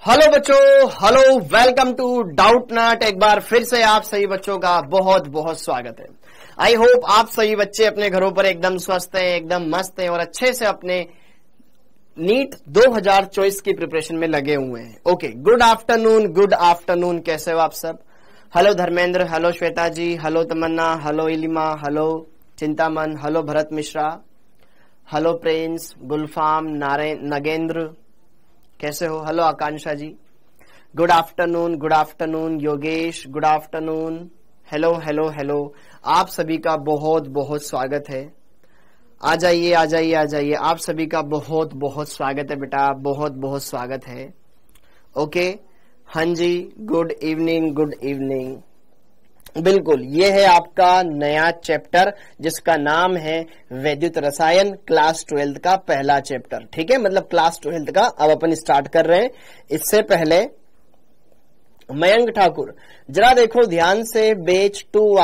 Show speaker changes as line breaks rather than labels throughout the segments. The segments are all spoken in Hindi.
हेलो बच्चों, hello, welcome to Doubtnut. एक बार फिर से आप सभी बच्चों का बहुत बहुत स्वागत है। आई होप आप सभी बच्चे अपने घरों पर एकदम स्वस्थ हैं, एकदम मस्त हैं और अच्छे से अपने नीट 2024 की प्रिपरेशन में लगे हुए हैं। Okay, good afternoon, good afternoon. कैसे हो आप सब? Hello Dharmendra, hello Shweta ji, hello Tamanna, hello Ilima, hello Chintaman, hello Bharat Mishra, hello Prince, Gulfam, Nagendra, कैसे हो? Hello Akanksha ji, good afternoon, good afternoon. Yogesh, good afternoon. Hello hello hello, आप सभी का बहुत बहुत स्वागत है। आ जाइए आ जाइए आ जाइए, आप सभी का बहुत बहुत स्वागत है बेटा, बहुत बहुत स्वागत है। ओके, हाँ जी, गुड इवनिंग, गुड इवनिंग। बिल्कुल, ये है आपका नया चैप्टर जिसका नाम है वैद्युत रसायन, क्लास 12 का पहला चैप्टर। ठीक है, मतलब क्लास 12 का अब अपन स्टार्ट कर रहे हैं। इससे पहले मयंक ठाकुर, जरा देखो ध्यान से, बैच 2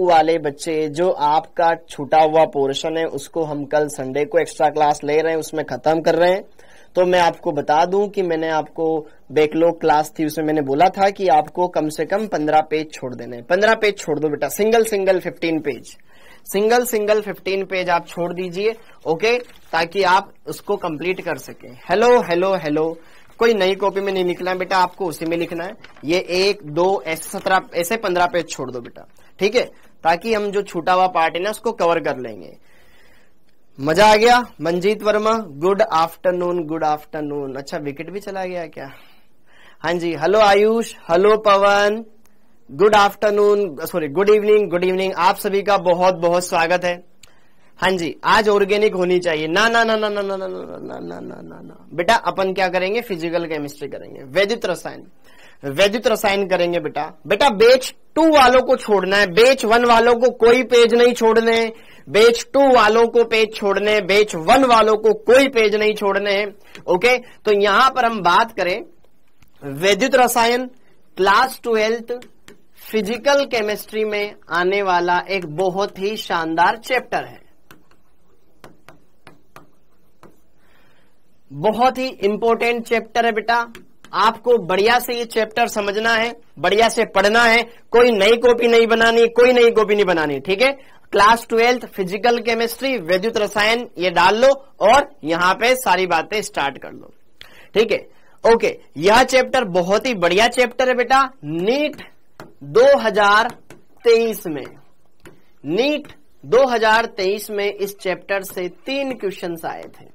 वाले बच्चे जो आपका छूटा हुआ पोर्शन है उसको हम कल संडे को एक्स्ट्रा क्लास ले रहे हैं, उसमें खत्म कर रहे हैं। तो मैं आपको बता दूं कि मैंने आपको बैकलॉग क्लास थी, उसमें मैंने बोला था कि आपको कम से कम 15 पेज छोड़ देने हैं। 15 पेज छोड़ दो बेटा, सिंगल 15 पेज आप छोड़ दीजिए। ओके, ताकि आप उसको कंप्लीट कर सके। हेलो हेलो हेलो, कोई नई कॉपी में नहीं लिखना है बेटा, आपको उसी में लिखना है। ये 1, 2 ऐसे 17 ऐसे 15 पेज छोड़ दो बेटा, ठीक है, ताकि हम जो छूटा हुआ पार्ट है ना उसको कवर कर लेंगे। मजा आ गया? Manjeet Verma, good afternoon, good afternoon. अच्छा, विकेट भी चला गया क्या? हाँ जी, hello Ayush, hello Pawan, good afternoon, sorry good evening, good evening. आप सभी का बहुत बहुत स्वागत है। हाँ जी, आज ऑर्गेनिक होनी चाहिए। ना ना ना ना ना ना ना ना ना ना ना ना ना बेटा, अपन क्या करेंगे? फिजिकल केमिस्ट्री करेंगे, वैद्युत रसायन करेंगे बेटा। बेटा बैच 2 वालों को छोड़ना है, बैच 1 वालों को कोई पेज नहीं छोड़ने, बैच 2 वालों को पेज छोड़ने, बैच 1 वालों को कोई पेज नहीं छोड़ने हैं। ओके, तो यहां पर हम बात करें वैद्युत रसायन क्लास 12 फिजिकल केमिस्ट्री में आने वाला एक बहुत ही शानदार चैप्टर है, बहुत ही इंपॉर्टेंट चैप्टर है बेटा। आपको बढ़िया से ये चैप्टर समझना है, बढ़िया से पढ़ना है, कोई नई कॉपी नहीं बनानी, ठीक है। क्लास 12 फिजिकल केमिस्ट्री वैद्युत रसायन ये डाल लो और यहां पे सारी बातें स्टार्ट कर लो, ठीक है। ओके, यह चैप्टर बहुत ही बढ़िया चैप्टर है बेटा। नीट 2023 में इस चैप्टर से 3 क्वेश्चंस आए थे।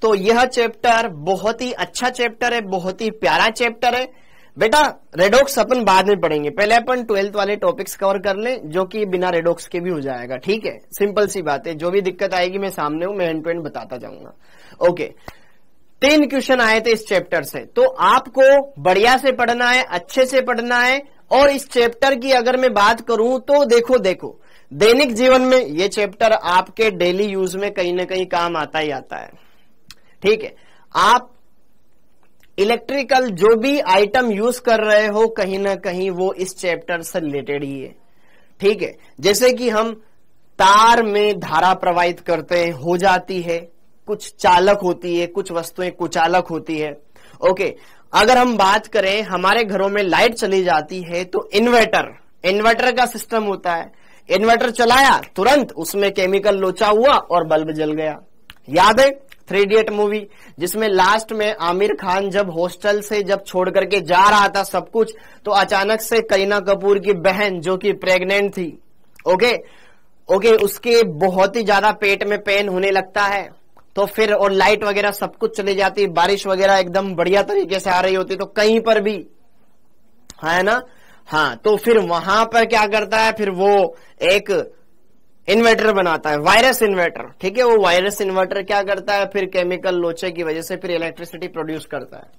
तो यह चैप्टर बहुत ही अच्छा चैप्टर है, बहुत ही प्यारा चैप्टर है बेटा। रेडॉक्स अपन बाद में पढ़ेंगे, पहले अपन 12th वाले टॉपिक्स कवर कर लें, जो कि बिना रेडॉक्स के भी हो जाएगा, ठीक है। सिंपल सी बात है, जो भी दिक्कत आएगी मैं सामने हूं, मैं एंड टू एंड बताता जाऊंगा। ओके, 3 क्वेश्चन आए थे इस चैप्टर से, तो आपको बढ़िया से पढ़ना है, अच्छे से पढ़ना है। और इस चैप्टर की अगर मैं बात करूं तो देखो दैनिक जीवन में ये चैप्टर आपके डेली यूज में कहीं ना कहीं काम आता ही आता है, ठीक है। आप इलेक्ट्रिकल जो भी आइटम यूज कर रहे हो कहीं ना कहीं वो इस चैप्टर से रिलेटेड ही है, ठीक है। जैसे कि हम तार में धारा प्रवाहित करते हैं, हो जाती है, कुछ चालक होती है, कुछ वस्तुएं कुचालक होती है। ओके, अगर हम बात करें हमारे घरों में लाइट चली जाती है तो इन्वर्टर का सिस्टम होता है। इन्वर्टर चलाया, तुरंत उसमें केमिकल लोचा हुआ और बल्ब जल गया। याद है 3 इडियट मूवी, जिसमें लास्ट में आमिर खान जब हॉस्टल से जब छोड़ करके जा रहा था सब कुछ, तो अचानक से करीना कपूर की बहन जो कि प्रेग्नेंट थी, ओके, उसके बहुत ही ज्यादा पेट में पेन होने लगता है। तो फिर और लाइट वगैरह सब कुछ चली जाती, बारिश वगैरह एकदम बढ़िया तरीके से आ रही होती, तो कहीं पर भी है ना, हाँ, तो फिर वहां पर क्या करता है, फिर वो एक इन्वर्टर बनाता है, वायरस इन्वर्टर, ठीक है। वो वायरस इन्वर्टर क्या करता है, फिर केमिकल लोचे की वजह से फिर इलेक्ट्रिसिटी प्रोड्यूस करता है,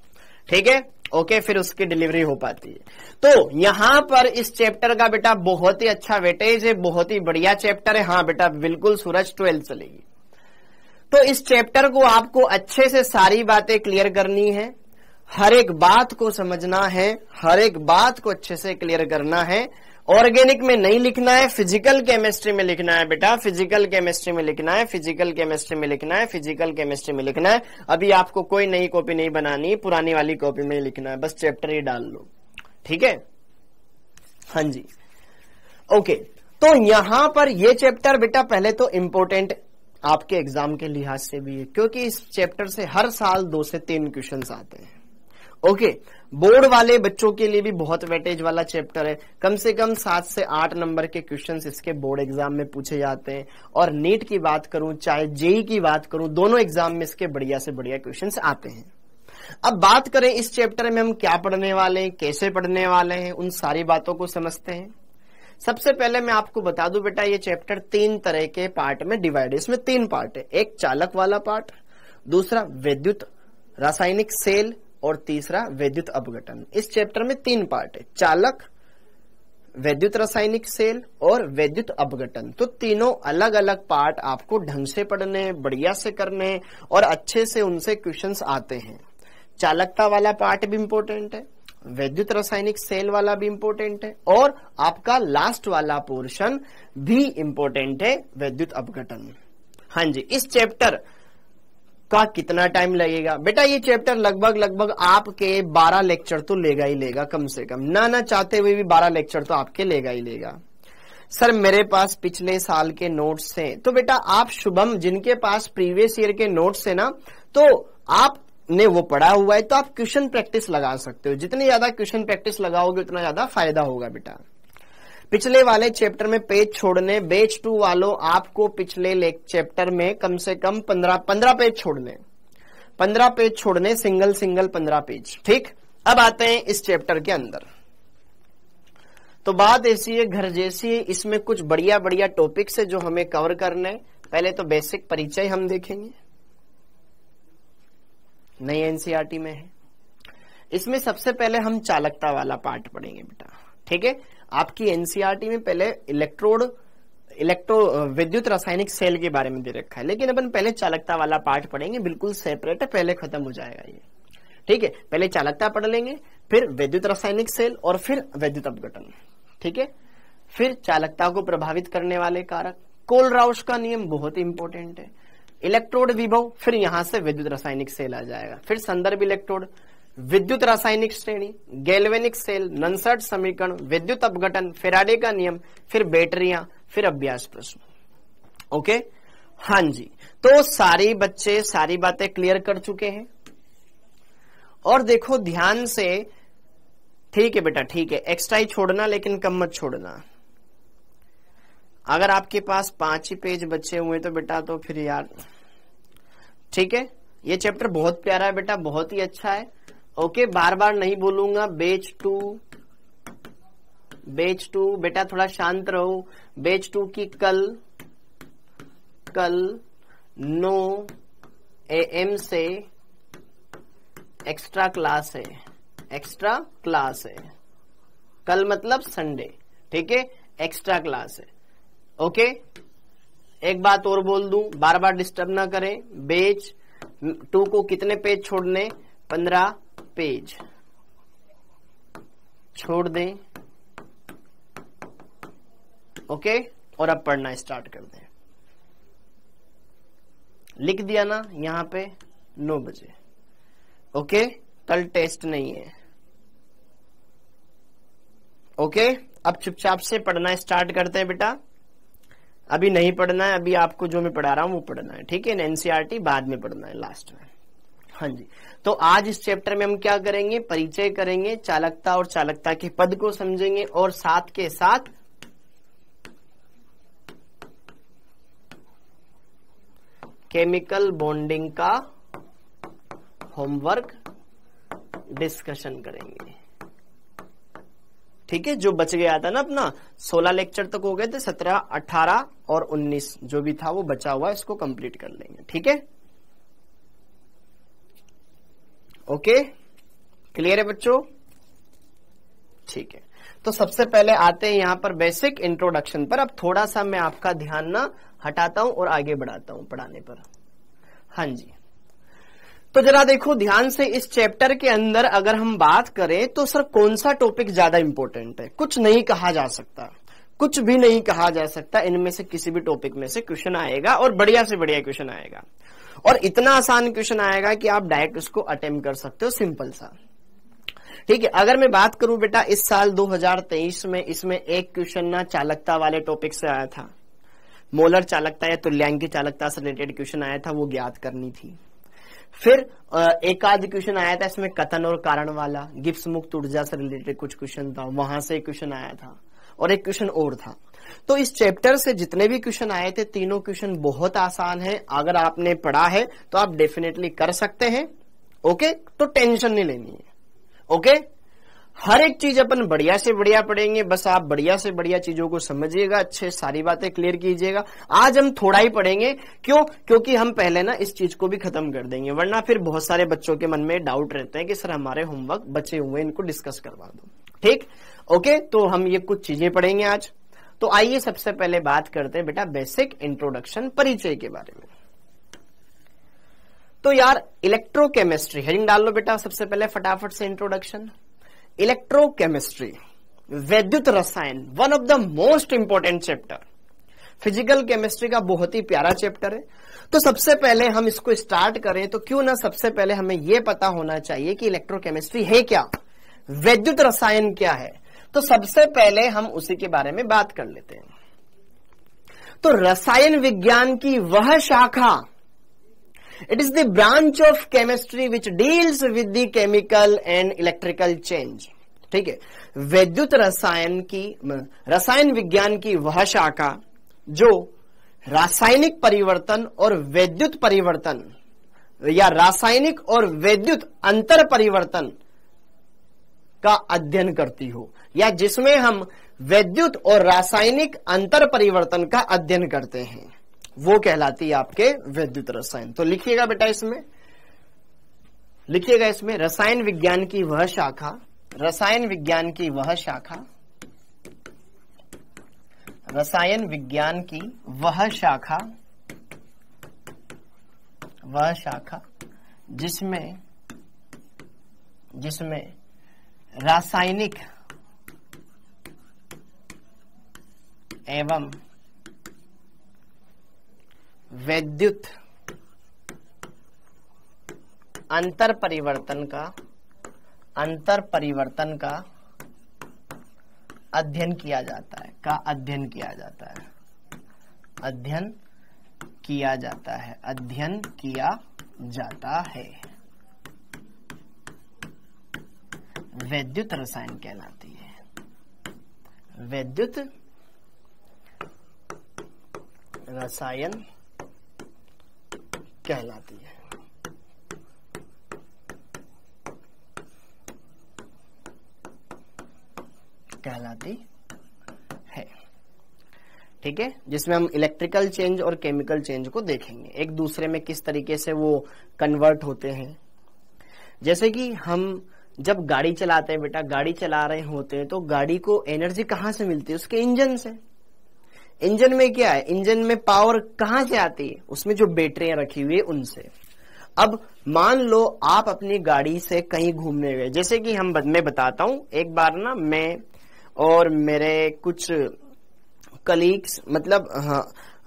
ठीक है। ओके, फिर उसकी डिलीवरी हो पाती है। तो यहां पर इस चैप्टर का बेटा बहुत ही अच्छा वेटेज है, बहुत ही बढ़िया चैप्टर है। हाँ बेटा, बिल्कुल सूरज 12 चलेगी। तो इस चैप्टर को आपको अच्छे से सारी बातें क्लियर करनी है, हर एक बात को समझना है, हर एक बात को अच्छे से क्लियर करना है। ऑर्गेनिक में नहीं लिखना है, फिजिकल केमिस्ट्री में लिखना है बेटा, फिजिकल केमिस्ट्री में लिखना है, फिजिकल केमिस्ट्री में लिखना है, फिजिकल केमिस्ट्री में लिखना है। अभी आपको कोई नई कॉपी नहीं बनानी, पुरानी वाली कॉपी में ही लिखना है, बस चैप्टर ही डाल लो, ठीक है। हाँ जी, ओके। तो यहां पर ये चैप्टर बेटा पहले तो इंपॉर्टेंट आपके एग्जाम के लिहाज से भी है, क्योंकि इस चैप्टर से हर साल 2 से 3 क्वेश्चंस आते हैं। ओके, बोर्ड वाले बच्चों के लिए भी बहुत वेटेज वाला चैप्टर है, कम से कम 7 से 8 नंबर के क्वेश्चंस इसके बोर्ड एग्जाम में पूछे जाते हैं। और नीट की बात करूं चाहे जेई की बात करूं, दोनों एग्जाम में इसके बढ़िया से बढ़िया क्वेश्चंस आते हैं। अब बात करें इस चैप्टर में हम क्या पढ़ने वाले हैं, कैसे पढ़ने वाले हैं, उन सारी बातों को समझते हैं। सबसे पहले मैं आपको बता दूं बेटा, ये चैप्टर 3 तरह के पार्ट में डिवाइड है। इसमें 3 पार्ट है, एक चालक वाला पार्ट, दूसरा वैद्युत रासायनिक सेल और तीसरा वैद्युत अपघटन। इस चैप्टर में 3 पार्ट है, चालक, वैद्युत रासायनिक सेल और वैद्युत अपघटन। तो तीनों अलग अलग पार्ट आपको ढंग से पढ़ने, बढ़िया से करने और अच्छे से उनसे क्वेश्चंस आते हैं। चालकता वाला पार्ट भी इंपॉर्टेंट है, वैद्युत रासायनिक सेल वाला भी इंपॉर्टेंट है और आपका लास्ट वाला पोर्शन भी इंपॉर्टेंट है, वैद्युत अपघटन। हाँ जी, इस चैप्टर का कितना टाइम लगेगा बेटा? ये चैप्टर लगभग आपके 12 लेक्चर तो लेगा ही लेगा, कम से कम ना चाहते हुए भी 12 लेक्चर तो आपके लेगा ही लेगा। सर मेरे पास पिछले साल के नोट्स हैं, तो बेटा आप शुभम जिनके पास प्रीवियस ईयर के नोट्स है ना, तो आपने वो पढ़ा हुआ है, तो आप क्वेश्चन प्रैक्टिस लगा सकते हो। जितनी ज्यादा क्वेश्चन प्रैक्टिस लगाओगे उतना ज्यादा फायदा होगा बेटा। पिछले वाले चैप्टर में पेज छोड़ने, बैच 2 वालों आपको पिछले चैप्टर में कम से कम 15 पेज छोड़ने, 15 पेज छोड़ने, सिंगल 15 पेज। ठीक, अब आते हैं इस चैप्टर के अंदर। तो बात ऐसी है, घर जैसी है, इसमें कुछ बढ़िया बढ़िया टॉपिक्स है जो हमें कवर करने। पहले तो बेसिक परिचय हम देखेंगे, नई एनसीईआरटी में है। इसमें सबसे पहले हम चालकता वाला पार्ट पढ़ेंगे बेटा, ठीक है। आपकी एनसीईआरटी में पहले विद्युत रासायनिक सेल के बारे में दे रखा है, लेकिन अपन पहले चालकता वाला पार्ट पढ़ेंगे, बिल्कुल सेपरेट है, पहले खत्म हो जाएगा ये, ठीक है। पहले चालकता पढ़ लेंगे, फिर विद्युत रासायनिक सेल और फिर वैद्युत अपघटन, ठीक है। फिर चालकता को प्रभावित करने वाले कारक, कोलराउश का नियम बहुत इंपॉर्टेंट है, इलेक्ट्रोड विभव, फिर यहां से विद्युत रासायनिक सेल आ जाएगा, फिर संदर्भ इलेक्ट्रोड, विद्युत रासायनिक श्रेणी, गैल्वेनिक सेल, ननसर्ट समीकरण, विद्युत अपघटन, फैराडे का नियम, फिर बैटरियां, फिर अभ्यास प्रश्न। ओके, हाँ जी। तो सारी बच्चे सारी बातें क्लियर कर चुके हैं। और देखो ध्यान से, ठीक है बेटा, ठीक है, एक्स्ट्रा ही छोड़ना लेकिन कम मत छोड़ना। अगर आपके पास 5 ही पेज बचे हुए तो बेटा तो फिर यार, ठीक है। ये चैप्टर बहुत प्यारा है बेटा, बहुत ही अच्छा है। ओके, बार बार नहीं बोलूंगा। बैच 2 बेटा थोड़ा शांत रहो। बैच 2 की कल 9 AM से एक्स्ट्रा क्लास है, एक्स्ट्रा क्लास है। कल मतलब संडे, ठीक है, एक्स्ट्रा क्लास है। ओके, एक बात और बोल दूं, बार बार डिस्टर्ब ना करें। बैच 2 को कितने पेज छोड़ने? 15 पेज छोड़ दें। ओके, और अब पढ़ना स्टार्ट कर दें। लिख दिया ना यहां पे 9 बजे। ओके, कल टेस्ट नहीं है। ओके, अब चुपचाप से पढ़ना स्टार्ट करते हैं बेटा। अभी नहीं पढ़ना है, अभी आपको जो मैं पढ़ा रहा हूं वो पढ़ना है, ठीक है। एनसीईआरटी बाद में पढ़ना है, लास्ट में। हाँ जी, तो आज इस चैप्टर में हम क्या करेंगे? परिचय करेंगे, चालकता और चालकता के पद को समझेंगे और साथ के साथ केमिकल बॉन्डिंग का होमवर्क डिस्कशन करेंगे, ठीक है। जो बच गया था ना अपना, 16 लेक्चर तक हो गए थे, 17, 18 और 19 जो भी था वो बचा हुआ, इसको कंप्लीट कर लेंगे, ठीक है। ओके, क्लियर है बच्चों? ठीक है, तो सबसे पहले आते हैं यहां पर बेसिक इंट्रोडक्शन पर। अब थोड़ा सा मैं आपका ध्यान ना हटाता हूं और आगे बढ़ाता हूं पढ़ाने पर। हाँ जी, तो जरा देखो ध्यान से, इस चैप्टर के अंदर अगर हम बात करें तो सर कौन सा टॉपिक ज्यादा इंपॉर्टेंट है? कुछ नहीं कहा जा सकता, कुछ भी नहीं कहा जा सकता। इनमें से किसी भी टॉपिक में से क्वेश्चन आएगा और बढ़िया से बढ़िया क्वेश्चन आएगा, और इतना आसान क्वेश्चन आएगा कि आप डायरेक्ट उसको अटेम्प्ट कर सकते हो, सिंपल सा। ठीक है, अगर मैं बात करूं बेटा इस साल 2023 में, इसमें एक क्वेश्चन ना चालकता वाले टॉपिक से आया था, मोलर चालकता या तुल्यांकी चालकता से रिलेटेड क्वेश्चन आया था, वो ज्ञात करनी थी। फिर एक आध क्वेश्चन आया था इसमें कथन और कारण वाला, गिब्स मुक्त ऊर्जा से रिलेटेड कुछ क्वेश्चन था, वहां से एक क्वेश्चन आया था, और एक क्वेश्चन और था। तो इस चैप्टर से जितने भी क्वेश्चन आए थे, तीनों क्वेश्चन बहुत आसान है। अगर आपने पढ़ा है तो आप डेफिनेटली कर सकते हैं। ओके, तो टेंशन नहीं लेनी है। ओके, हर एक चीज अपन बढ़िया से बढ़िया पढ़ेंगे, बस आप बढ़िया से बढ़िया चीजों को समझिएगा, अच्छे सारी बातें क्लियर कीजिएगा। आज हम थोड़ा ही पढ़ेंगे, क्यों? क्योंकि हम पहले ना इस चीज को भी खत्म कर देंगे, वरना फिर बहुत सारे बच्चों के मन में डाउट रहते हैं कि सर हमारे होमवर्क बचे हुए, इनको डिस्कस करवा दो। ठीक, ओके, तो हम ये कुछ चीजें पढ़ेंगे आज। तो आइए सबसे पहले बात करते हैं बेटा बेसिक इंट्रोडक्शन, परिचय के बारे में। तो यार इलेक्ट्रोकेमिस्ट्री हेडिंग डाल लो बेटा सबसे पहले फटाफट से। इंट्रोडक्शन, इलेक्ट्रोकेमिस्ट्री, वैद्युत रसायन, one of the most important chapter. Physical chemistry का बहुत ही प्यारा चैप्टर है। तो सबसे पहले हम इसको स्टार्ट करें तो क्यों ना सबसे पहले हमें यह पता होना चाहिए कि इलेक्ट्रोकेमिस्ट्री है क्या, वैद्युत रसायन क्या है। तो सबसे पहले हम उसी के बारे में बात कर लेते हैं। तो रसायन विज्ञान की वह शाखा, it is the branch of chemistry which deals with the chemical and electrical change. ठीक है, वैद्युत रसायन विज्ञान की वह शाखा जो रासायनिक परिवर्तन और वैद्युत परिवर्तन या रासायनिक और वैद्युत अंतर परिवर्तन का अध्ययन करती हो, या जिसमें हम वैद्युत और रासायनिक अंतर परिवर्तन का अध्ययन करते हैं, वो कहलाती है आपके वैद्युत रसायन। तो लिखिएगा बेटा इसमें, लिखिएगा इसमें रसायन विज्ञान की वह शाखा, रसायन विज्ञान की वह शाखा, रसायन विज्ञान की वह शाखा, वह शाखा जिसमें रासायनिक एवं वैद्युत अंतर परिवर्तन का अध्ययन किया जाता है, अध्ययन किया जाता है, वैद्युत रसायन कहलाती है, वैद्युत रसायन कहलाती है। ठीक है, जिसमें हम इलेक्ट्रिकल चेंज और केमिकल चेंज को देखेंगे, एक दूसरे में किस तरीके से वो कन्वर्ट होते हैं। जैसे कि हम जब गाड़ी चलाते हैं बेटा, गाड़ी चला रहे होते हैं तो गाड़ी को एनर्जी कहां से मिलती है? उसके इंजन से। इंजन में क्या है? इंजन में पावर कहां से आती है? उसमें जो बैटरियां रखी हुई है उनसे। अब मान लो आप अपनी गाड़ी से कहीं घूमने गए, जैसे कि मैं बताता हूं, एक बार ना मैं और मेरे कुछ कलीग्स, मतलब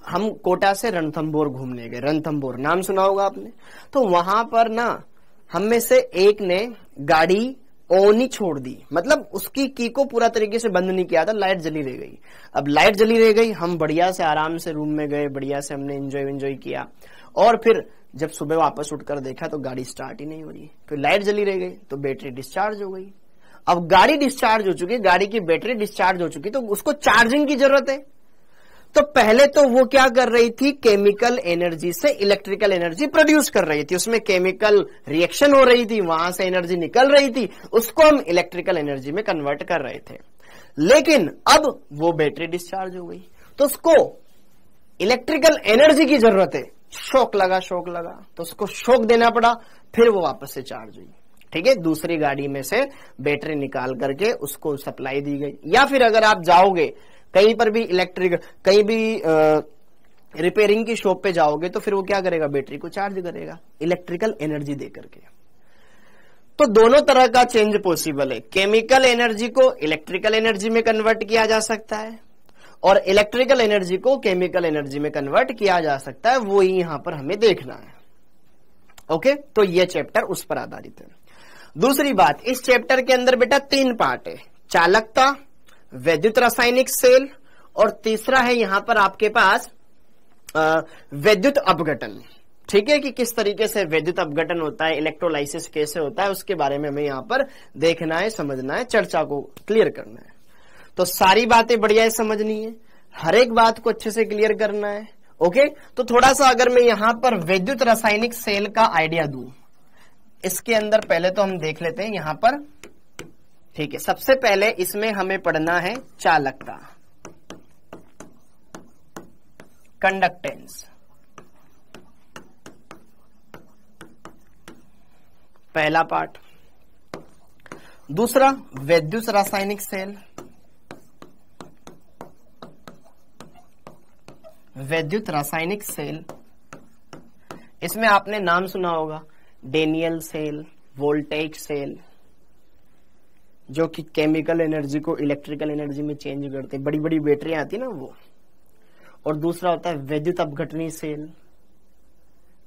हम कोटा से रणथंभौर घूमने गए। रणथंभौर नाम सुना होगा आपने। तो वहां पर ना हम में से एक ने गाड़ी ऑन ही छोड़ दी, मतलब उसकी की को पूरा तरीके से बंद नहीं किया था, लाइट जली रह गई। अब लाइट जली रह गई, हम बढ़िया से आराम से रूम में गए, बढ़िया से हमने एंजॉय किया, और फिर जब सुबह वापस उठकर देखा तो गाड़ी स्टार्ट ही नहीं हो रही। फिर लाइट जली रह गई तो बैटरी डिस्चार्ज हो गई। अब गाड़ी डिस्चार्ज हो चुकी, गाड़ी की बैटरी डिस्चार्ज हो चुकी, तो उसको चार्जिंग की जरूरत है। तो पहले तो वो क्या कर रही थी? केमिकल एनर्जी से इलेक्ट्रिकल एनर्जी प्रोड्यूस कर रही थी, उसमें केमिकल रिएक्शन हो रही थी, वहां से एनर्जी निकल रही थी, उसको हम इलेक्ट्रिकल एनर्जी में कन्वर्ट कर रहे थे। लेकिन अब वो बैटरी डिस्चार्ज हो गई तो उसको इलेक्ट्रिकल एनर्जी की जरूरत है। शॉक लगा तो उसको शॉक देना पड़ा, फिर वो वापस से चार्ज हुई। ठीक है, दूसरी गाड़ी में से बैटरी निकाल करके उसको सप्लाई दी गई। या फिर अगर आप जाओगे कहीं पर भी रिपेयरिंग की शॉप पे जाओगे तो फिर वो क्या करेगा, बैटरी को चार्ज करेगा इलेक्ट्रिकल एनर्जी दे करके। तो दोनों तरह का चेंज पॉसिबल है, केमिकल एनर्जी को इलेक्ट्रिकल एनर्जी में कन्वर्ट किया जा सकता है और इलेक्ट्रिकल एनर्जी को केमिकल एनर्जी में कन्वर्ट किया जा सकता है, वो ही यहां पर हमें देखना है। ओके, तो ये चैप्टर उस पर आधारित है। दूसरी बात, इस चैप्टर के अंदर बेटा 3 पार्ट है, चालकता, वैद्युत रासायनिक सेल और तीसरा है यहां पर आपके पास वैद्युत अपघटन। ठीक है, कि किस तरीके से वैद्युत अपघटन होता है, इलेक्ट्रोलाइसिस कैसे होता है, उसके बारे में हमें यहां पर देखना है, समझना है, चर्चा को क्लियर करना है। तो सारी बातें बढ़िया समझनी है, हर एक बात को अच्छे से क्लियर करना है। ओके, तो थोड़ा सा अगर मैं यहां पर वैद्युत रासायनिक सेल का आइडिया दूं, इसके अंदर पहले तो हम देख लेते हैं यहां पर। ठीक है, सबसे पहले इसमें हमें पढ़ना है चालकता, कंडक्टेंस, पहला पार्ट। दूसरा वैद्युत रासायनिक सेल, वैद्युत रासायनिक सेल, इसमें आपने नाम सुना होगा डेनियल सेल, वोल्टेज सेल, जो कि केमिकल एनर्जी को इलेक्ट्रिकल एनर्जी में चेंज करते हैं, बड़ी बड़ी बैटरियां आती ना वो। और दूसरा होता है वैद्युत अपघटनी सेल,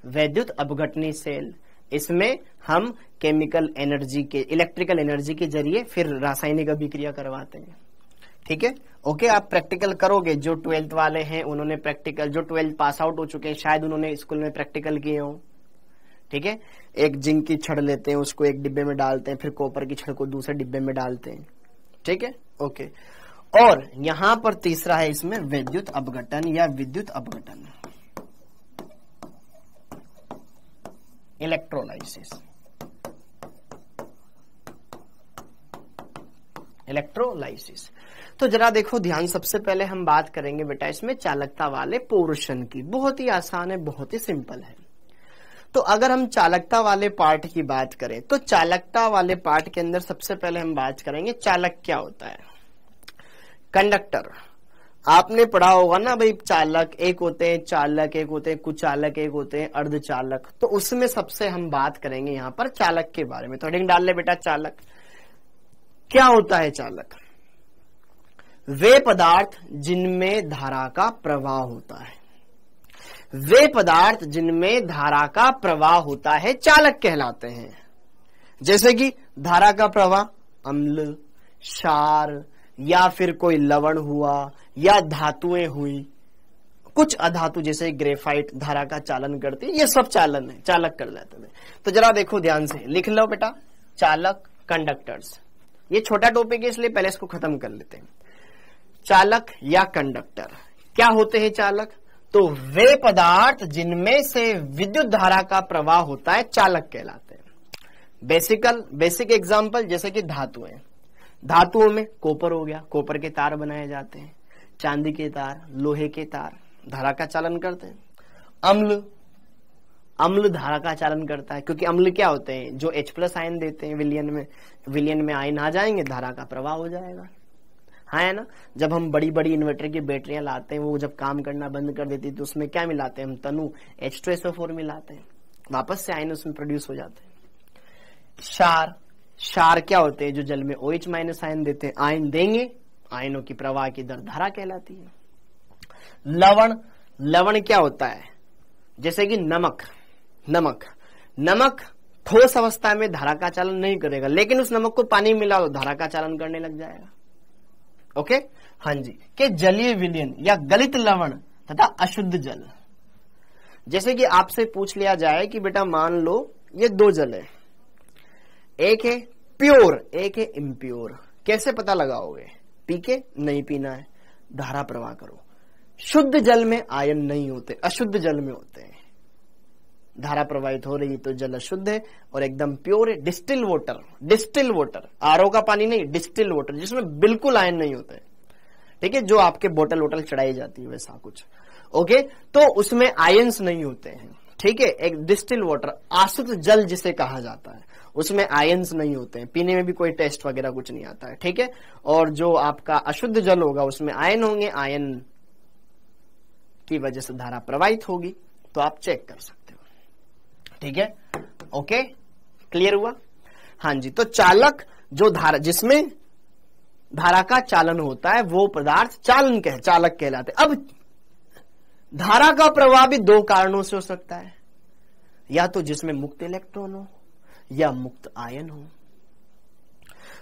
वैद्युत अपघटनी सेल, इसमें हम केमिकल एनर्जी के इलेक्ट्रिकल एनर्जी के जरिए फिर रासायनिक अभिक्रिया करवाते हैं। ठीक है, ओके, आप प्रैक्टिकल करोगे, जो 12th वाले हैं उन्होंने प्रैक्टिकल, जो 12th पास आउट हो चुके हैं शायद उन्होंने स्कूल में प्रैक्टिकल किए हो। ठीक है, एक जिंक की छड़ लेते हैं, उसको एक डिब्बे में डालते हैं, फिर कॉपर की छड़ को दूसरे डिब्बे में डालते हैं। ठीक है, ओके। और यहां पर तीसरा है इसमें वैद्युत अपघटन या विद्युत अपघटन, इलेक्ट्रोलाइसिस, इलेक्ट्रोलाइसिस। तो जरा देखो ध्यान, सबसे पहले हम बात करेंगे बेटा इसमें चालकता वाले पोर्शन की। बहुत ही आसान है, बहुत ही सिंपल है। तो अगर हम चालकता वाले पार्ट की बात करें तो चालकता वाले पार्ट के अंदर सबसे पहले हम बात करेंगे चालक क्या होता है। कंडक्टर आपने पढ़ा होगा ना भाई, चालक एक होते हैं, चालक एक होते हैं, कुचालक एक होते हैं, अर्धचालक। तो उसमें सबसे हम बात करेंगे यहां पर चालक के बारे में। तो हेडिंग डाल ले बेटा, चालक क्या होता है। चालक वे पदार्थ जिनमें धारा का प्रवाह होता है, वे पदार्थ जिनमें धारा का प्रवाह होता है चालक कहलाते हैं। जैसे कि धारा का प्रवाह अम्ल, क्षार या फिर कोई लवण हुआ या धातुएं हुई, कुछ अधातु जैसे ग्रेफाइट धारा का चालन करती है, ये सब चालन है, चालक कर जाते हैं। तो जरा देखो ध्यान से, लिख लो बेटा, चालक, कंडक्टर्स। ये छोटा टॉपिक है इसलिए पहले इसको खत्म कर लेते हैं। चालक या कंडक्टर क्या होते हैं चालक? तो वे पदार्थ जिनमें से विद्युत धारा का प्रवाह होता है चालक कहलाते हैं। बेसिक एग्जांपल जैसे कि धातुएं, धातुओं में कॉपर हो गया, कॉपर के तार बनाए जाते हैं, चांदी के तार, लोहे के तार धारा का चालन करते हैं। अम्ल, अम्ल धारा का चालन करता है, क्योंकि अम्ल क्या होते हैं, जो H+ आयन देते हैं विलयन में आयन आ जाएंगे, धारा का प्रवाह हो जाएगा। हाँ है ना, जब हम बड़ी बड़ी इन्वर्टर की बैटरियां लाते हैं, वो जब काम करना बंद कर देती है तो उसमें क्या मिलाते हैं हम, तनु H2SO4 मिलाते हैं, वापस से आयन उसमें प्रोड्यूस हो जाते हैं। क्षार, क्षार क्या होते हैं, जो जल में OH- आयन देते हैं, आयन देंगे, आयनों की प्रवाह की दर धारा कहलाती है। लवण, लवण क्या होता है, जैसे कि नमक, नमक ठोस अवस्था में धारा का चालन नहीं करेगा, लेकिन उस नमक को पानी मिला तो धारा का चालन करने लग जाएगा। ओके, हाँ जी। के जलीय विलयन या गलित लवण तथा अशुद्ध जल, जैसे कि आपसे पूछ लिया जाए कि बेटा मान लो ये दो जल है, एक है प्योर, एक है इम्प्योर, कैसे पता लगाओगे? पी के नहीं पीना है, धारा प्रवाह करो। शुद्ध जल में आयन नहीं होते, अशुद्ध जल में होते हैं। धारा प्रवाहित हो रही तो जल अशुद्ध है और एकदम प्योर है। डिस्टिल वाटर, आरओ का पानी नहीं, डिस्टिल वाटर जिसमें बिल्कुल आयन नहीं होते, ठीक है, जो आपके बोतल वोटल चढ़ाई जाती है वैसा कुछ। ओके, तो उसमें आयन्स नहीं होते हैं, ठीक है। एक डिस्टिल वाटर, आसुत जल जिसे कहा जाता है, उसमें आयन्स नहीं होते हैं, पीने में भी कोई टेस्ट वगैरह कुछ नहीं आता है, ठीक है। और जो आपका अशुद्ध जल होगा उसमें आयन होंगे, आयन की वजह से धारा प्रवाहित होगी, तो आप चेक कर सकते हो। ठीक है, ओके, क्लियर हुआ? हाँ जी, तो चालक जो धारा, जिसमें धारा का चालन होता है वो पदार्थ चालक कहलाते। अब धारा का प्रवाह भी दो कारणों से हो सकता है, या तो जिसमें मुक्त इलेक्ट्रॉन हो या मुक्त आयन हो।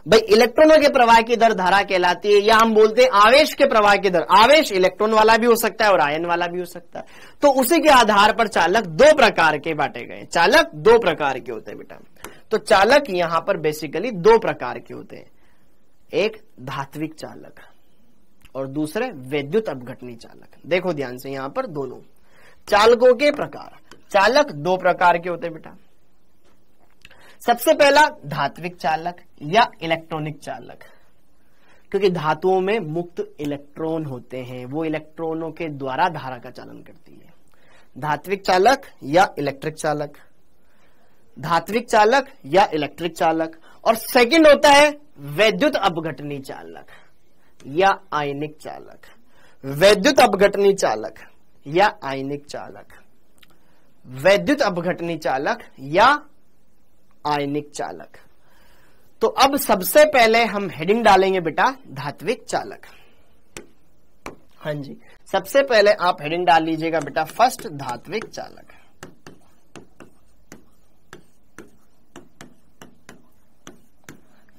भाई इलेक्ट्रॉनों के प्रवाह की दर धारा कहलाती है, या हम बोलते हैं आवेश के प्रवाह की दर। आवेश इलेक्ट्रॉन वाला भी हो सकता है और आयन वाला भी हो सकता है। तो उसी के आधार पर चालक दो प्रकार के बांटे गए। चालक दो प्रकार के होते हैं बेटा। तो चालक यहां पर बेसिकली दो प्रकार के होते हैं, एक धात्विक चालक और दूसरे विद्युत अपघटनी चालक। देखो ध्यान से यहां पर दोनों चालकों के प्रकार। चालक दो प्रकार के होते हैं बेटा। सबसे पहला धात्विक चालक या इलेक्ट्रॉनिक चालक, क्योंकि धातुओं में मुक्त इलेक्ट्रॉन होते हैं, वो इलेक्ट्रॉनों के द्वारा धारा का चालन करती है। धात्विक चालक या इलेक्ट्रिक चालक, धात्विक चालक या इलेक्ट्रिक चालक। और सेकंड होता है विद्युत अपघटनी चालक या आयनिक चालक। विद्युत अपघटनी चालक या आयनिक चालक, विद्युत अपघटनी चालक या आयनिक चालक। तो अब सबसे पहले हम हेडिंग डालेंगे बेटा धात्विक चालक। हाँ जी, सबसे पहले आप हेडिंग डाल लीजिएगा बेटा फर्स्ट धात्विक चालक।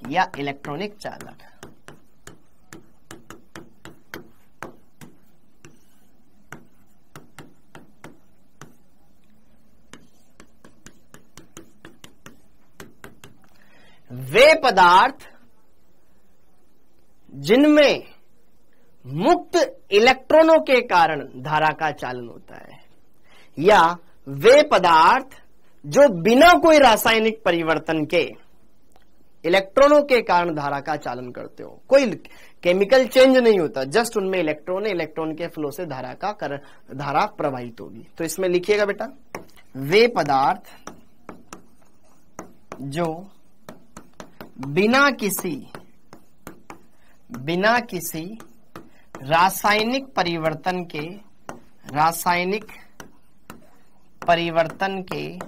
या इलेक्ट्रॉनिक चालक। वे पदार्थ जिनमें मुक्त इलेक्ट्रॉनों के कारण धारा का चालन होता है, या वे पदार्थ जो बिना कोई रासायनिक परिवर्तन के इलेक्ट्रॉनों के कारण धारा का चालन करते हो। कोई केमिकल चेंज नहीं होता, जस्ट उनमें इलेक्ट्रॉन है, इलेक्ट्रॉन के फ्लो से धारा प्रवाहित होगी। तो इसमें लिखिएगा बेटा वे पदार्थ जो बिना किसी रासायनिक परिवर्तन के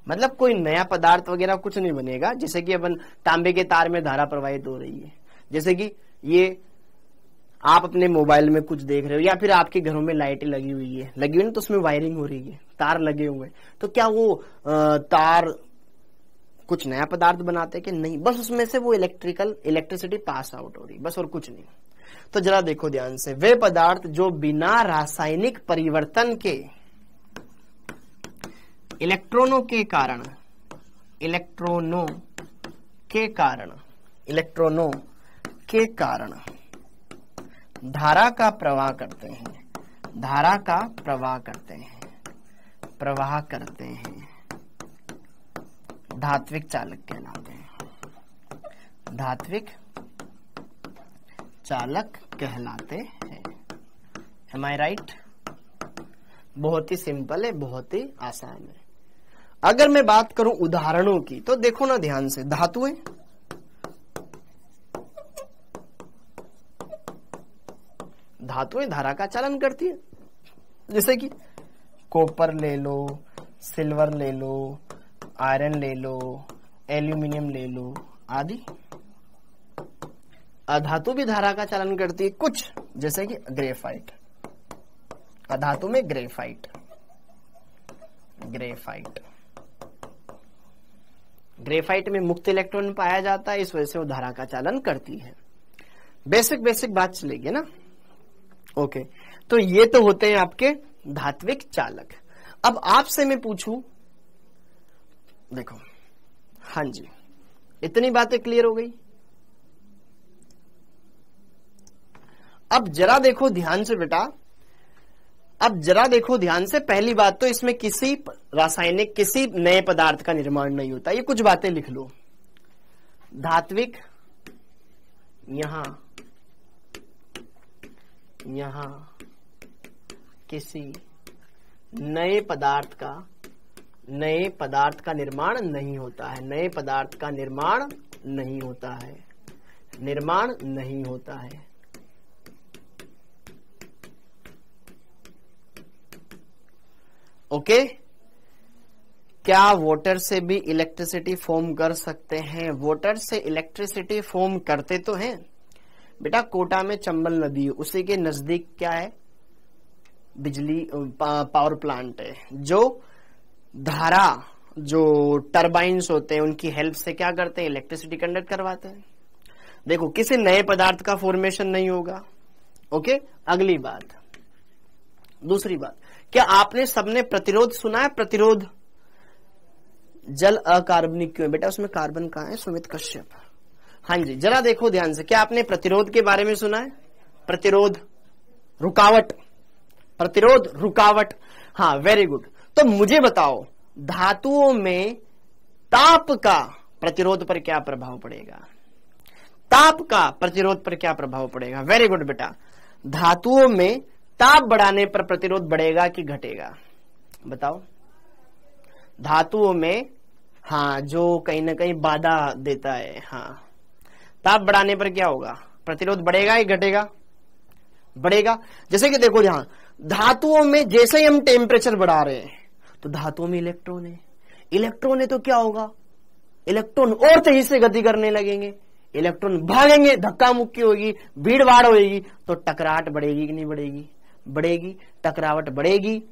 मतलब कोई नया पदार्थ वगैरह कुछ नहीं बनेगा। जैसे कि अपन तांबे के तार में धारा प्रवाहित हो रही है, जैसे कि ये आप अपने मोबाइल में कुछ देख रहे हो, या फिर आपके घरों में लाइटें लगी हुई है ना, तो उसमें वायरिंग हो रही है, तार लगे हुए, तो क्या वो तार कुछ नया पदार्थ बनाते कि नहीं? बस उसमें से वो इलेक्ट्रिसिटी पास आउट हो रही, बस और कुछ नहीं। तो जरा देखो ध्यान से, वे पदार्थ जो बिना रासायनिक परिवर्तन के इलेक्ट्रॉनों के कारण धारा का प्रवाह करते हैं, धात्विक चालक कहलाते हैं। धात्विक चालक कहलाते हैं। Am I right? बहुत ही सिंपल है, बहुत ही आसान है। अगर मैं बात करूं उदाहरणों की, तो देखो ना ध्यान से, धातुएं धारा का चालन करती है। जैसे कि कॉपर ले लो, सिल्वर ले लो, आयरन ले लो, एल्यूमिनियम ले लो आदि। अधातु भी धारा का चालन करती है कुछ, जैसे कि ग्रेफाइट। अधातु में ग्रेफाइट में मुक्त इलेक्ट्रॉन पाया जाता है, इस वजह से वो धारा का चालन करती है। बेसिक बात चलेगी ना। ओके, तो ये तो होते हैं आपके धात्विक चालक। अब आपसे मैं पूछूं, देखो, हाँ जी, इतनी बातें क्लियर हो गई। अब जरा देखो ध्यान से बेटा, पहली बात तो इसमें किसी रासायनिक किसी नए पदार्थ का निर्माण नहीं होता। ये कुछ बातें लिख लो। धात्विक यहां किसी नए पदार्थ का निर्माण नहीं होता है। निर्माण नहीं होता है। ओके, क्या वाटर से भी इलेक्ट्रिसिटी फॉर्म कर सकते हैं? वाटर से इलेक्ट्रिसिटी फॉर्म करते तो हैं बेटा। कोटा में चंबल नदी है, उसी के नजदीक क्या है? बिजली पावर प्लांट है, जो धारा, जो टरबाइन्स होते हैं उनकी हेल्प से क्या करते हैं? इलेक्ट्रिसिटी कंडक्ट करवाते हैं। देखो, किसी नए पदार्थ का फॉर्मेशन नहीं होगा। ओके, अगली बात, दूसरी बात, क्या आपने सबने प्रतिरोध सुना है? प्रतिरोध, जल अकार्बनिक क्यों है बेटा? उसमें कार्बन कहाँ है? सुमित कश्यप। हाँ जी, जरा देखो ध्यान से, क्या आपने प्रतिरोध के बारे में सुना है? प्रतिरोध, रुकावट, प्रतिरोध, रुकावट। हाँ, वेरी गुड। तो मुझे बताओ, धातुओं में ताप का प्रतिरोध पर क्या प्रभाव पड़ेगा? ताप का प्रतिरोध पर क्या प्रभाव पड़ेगा? वेरी गुड बेटा। धातुओं में ताप बढ़ाने पर प्रतिरोध बढ़ेगा कि घटेगा? बताओ। धातुओं में, हाँ, जो कहीं ना कहीं बाधा देता है, हाँ, ताप बढ़ाने पर क्या होगा? प्रतिरोध बढ़ेगा या घटेगा? बढ़ेगा। जैसे कि देखो, जहां धातुओं में जैसे ही हम टेम्परेचर बढ़ा रहे हैं तो धातुओं में इलेक्ट्रॉन है, इलेक्ट्रॉन है तो क्या होगा? इलेक्ट्रॉन और तेजी से गति करने लगेंगे, इलेक्ट्रॉन भागेंगे, धक्का मुक्की होगी, भीड़ भाड़ होगी, तो टकराहट बढ़ेगी कि नहीं बढ़ेगी? बढ़ेगी। टकरावट बढ़ेगी,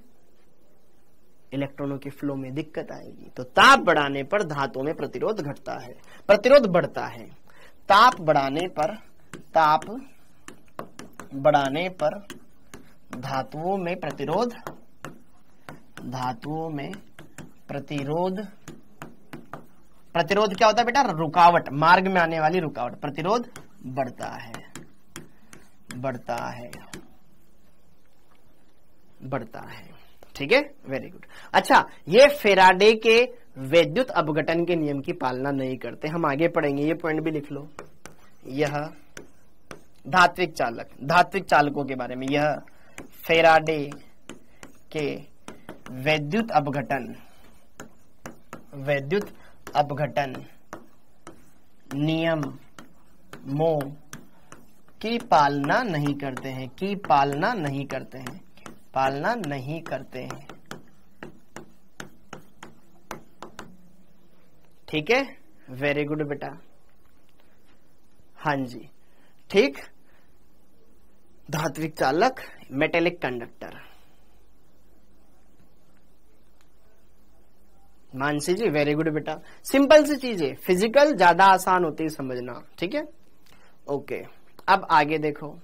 इलेक्ट्रॉनों के फ्लो में दिक्कत आएगी। तो ताप बढ़ाने पर धातुओं में प्रतिरोध घटता है, प्रतिरोध बढ़ता है। ताप बढ़ाने पर धातुओं में प्रतिरोध, प्रतिरोध क्या होता है बेटा? रुकावट, मार्ग में आने वाली रुकावट, प्रतिरोध बढ़ता है, बढ़ता है, बढ़ता है। ठीक है, वेरी गुड। अच्छा, ये फेराडे के वैद्युत अपघटन के नियम की पालना नहीं करते। हम आगे पढ़ेंगे, ये पॉइंट भी लिख लो। यह धात्विक चालक, धात्विक चालकों के बारे में, यह फेराडे के वैद्युत अपघटन नियमों की पालना नहीं करते हैं, पालना नहीं करते हैं। ठीक है, वेरी गुड बेटा। हाँ जी, ठीक। धात्विक चालक, मेटेलिक कंडक्टर। मानसी जी, वेरी गुड बेटा। सिंपल सी चीजें, फिजिकल ज्यादा आसान होती है समझना। ठीक है, ओके। अब आगे देखो,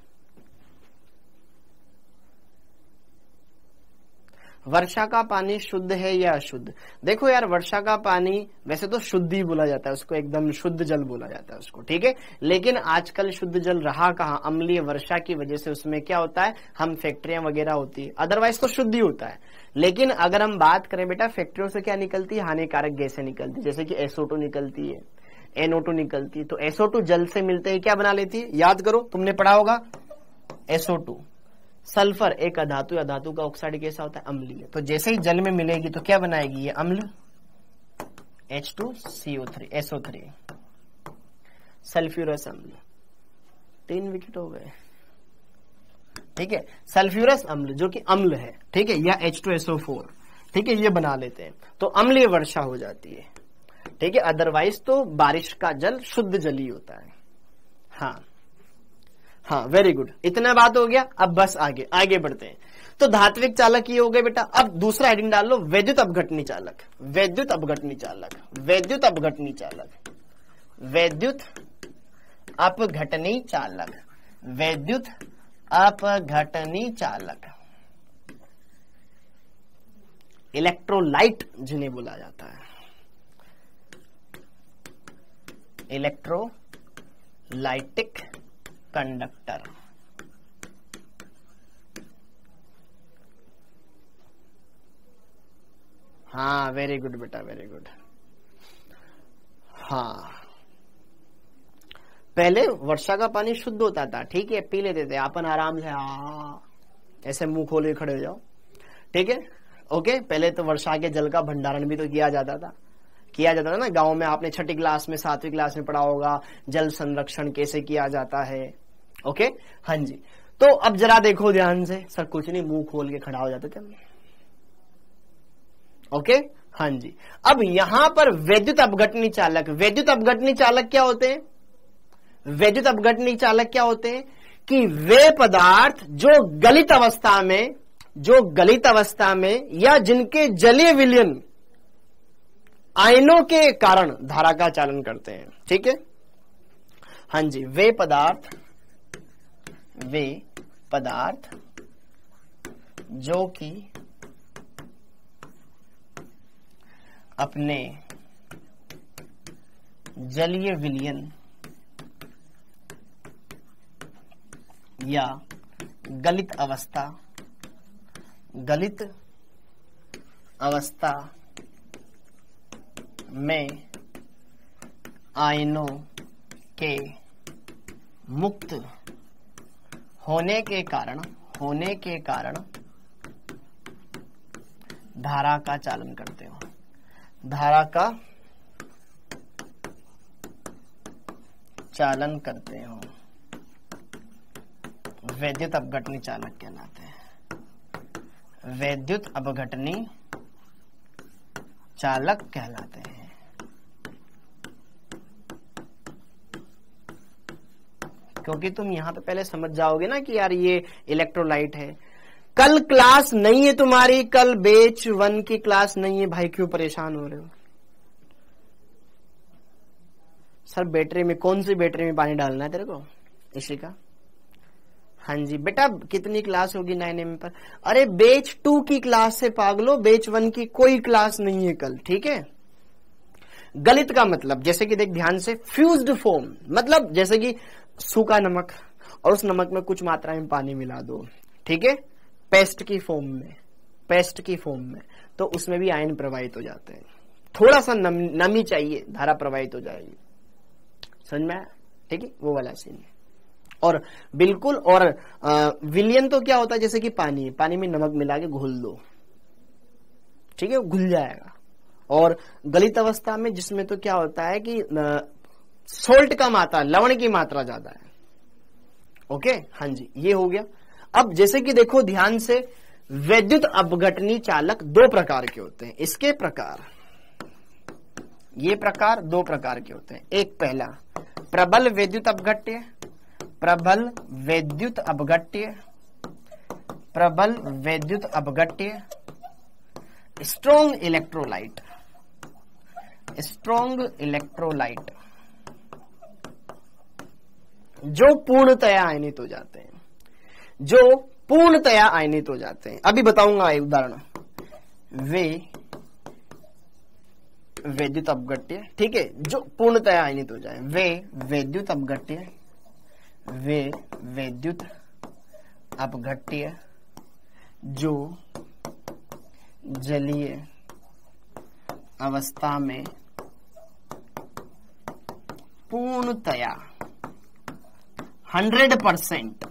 वर्षा का पानी शुद्ध है या अशुद्ध? देखो यार, वर्षा का पानी वैसे तो शुद्ध ही बोला जाता है उसको, एकदम शुद्ध जल बोला जाता है उसको। ठीक है, लेकिन आजकल शुद्ध जल रहा कहाँ? अम्लीय वर्षा की वजह से उसमें क्या होता है? हम फैक्ट्रियां वगैरह होती है, अदरवाइज तो शुद्ध ही होता है। लेकिन अगर हम बात करें बेटा, फैक्ट्रियों से क्या निकलती है? हानिकारक गैसें निकलती है, जैसे कि SO2 निकलती है, NO2 निकलती है। तो SO2 जल से मिलते ही क्या बना लेती है? याद करो, तुमने पढ़ा होगा SO2। सल्फर एक अधातु या धातु का ऑक्साइड कैसा होता है? अम्लीय। तो जैसे ही जल में मिलेगी तो क्या बनाएगी? ये अम्ल, H2CO3, SO3, सल्फ्यूरस अम्ल। 3 विकेट हो गए। ठीक है, सल्फ्यूरस अम्ल जो कि अम्ल है, ठीक है, या H2SO4, ठीक है, ये बना लेते हैं तो अम्लीय वर्षा हो जाती है। ठीक है, अदरवाइज तो बारिश का जल शुद्ध जल ही होता है। हाँ हाँ, वेरी गुड। इतना बात हो गया। अब बस आगे बढ़ते हैं। तो धात्विक चालक ये हो गए बेटा। अब दूसरा हेडिंग डाल लो, वैद्युत अपघटनी चालक। वैद्युत अपघटनी चालक, वैद्युत अपघटनी चालक, वैद्युत अपघटनी चालक, वैद्युत अपघटनी चालक, इलेक्ट्रोलाइट जिन्हें बोला जाता है, इलेक्ट्रोलाइटिक कंडक्टर। हाँ, वेरी गुड बेटा, वेरी गुड। हाँ, पहले वर्षा का पानी शुद्ध होता था, ठीक है, पी लेते थे अपन आराम से, ऐसे मुंह खोले खड़े हो जाओ। ठीक है, ओके। पहले तो वर्षा के जल का भंडारण भी तो किया जाता था ना गांव में। आपने 6ठी क्लास में 7वीं क्लास में पढ़ा होगा, जल संरक्षण कैसे किया जाता है। ओके, हाँ जी। तो अब जरा देखो ध्यान से। सर कुछ नहीं, मुंह खोल के खड़ा हो जाते थे। ओके, हाँ जी। अब यहां पर वैद्युत अपघटनी चालक, वैद्युत अपघटनी चालक क्या होते हैं? वैद्युत अपघटनी चालक क्या होते हैं कि वे पदार्थ जो गलित अवस्था में या जिनके जलीय विलयन आयनों के कारण धारा का चालन करते हैं। ठीक है, हाँ जी। वे पदार्थ जो कि अपने जलीय विलयन या गलित अवस्था में आयनों के मुक्त होने के कारण धारा का चालन करते हो। धारा का चालन करते हो, वैद्युत अपघटनी चालक कहलाते हैं। वैद्युत अपघटनी चालक कहलाते हैं। क्योंकि तुम यहां पे पहले समझ जाओगे ना कि यार ये इलेक्ट्रोलाइट है। कल क्लास नहीं है तुम्हारी, कल बैच 1 की क्लास नहीं है भाई, क्यों परेशान हो रहे हो? सर बैटरी में, कौन सी बैटरी में पानी डालना है तेरे को? इसी का। हाँ जी बेटा, कितनी क्लास होगी 9 पर? अरे बैच 2 की क्लास से पागलो, बैच 1 की कोई क्लास नहीं है कल। ठीक है। गलित का मतलब जैसे कि देख ध्यान से, फ्यूज्ड फॉर्म मतलब जैसे कि सूखा नमक और उस नमक में कुछ मात्रा में पानी मिला दो। ठीक है, पेस्ट की फॉर्म में तो उसमें भी आयन प्रवाहित हो जाते हैं। थोड़ा सा नमी चाहिए, धारा प्रवाहित हो जाएगी। समझ में आया? ठीक है, वो वाला सीन है। और बिल्कुल, और विलयन तो क्या होता है, जैसे कि पानी में नमक मिला के घोल दो। ठीक है, घुल जाएगा। और गलित अवस्था में जिसमें तो क्या होता है कि सोल्ट का मात्रा, लवण की मात्रा ज्यादा है। ओके, हाँ जी, ये हो गया। अब जैसे कि देखो ध्यान से, वैद्युत अपघटनी चालक 2 प्रकार के होते हैं। इसके प्रकार, ये प्रकार 2 प्रकार के होते हैं। एक पहला प्रबल वैद्युत अपघट्य, प्रबल वैद्युत अपघट्य, स्ट्रॉन्ग इलेक्ट्रोलाइट जो पूर्णतया आयनित हो जाते हैं, अभी बताऊंगा एक उदाहरण। वे वैद्युत अपघट्य, ठीक है, जो पूर्णतया आयनित हो जाए। वे वैद्युत अपघट्य जो जलीय अवस्था में पूर्णतया 100%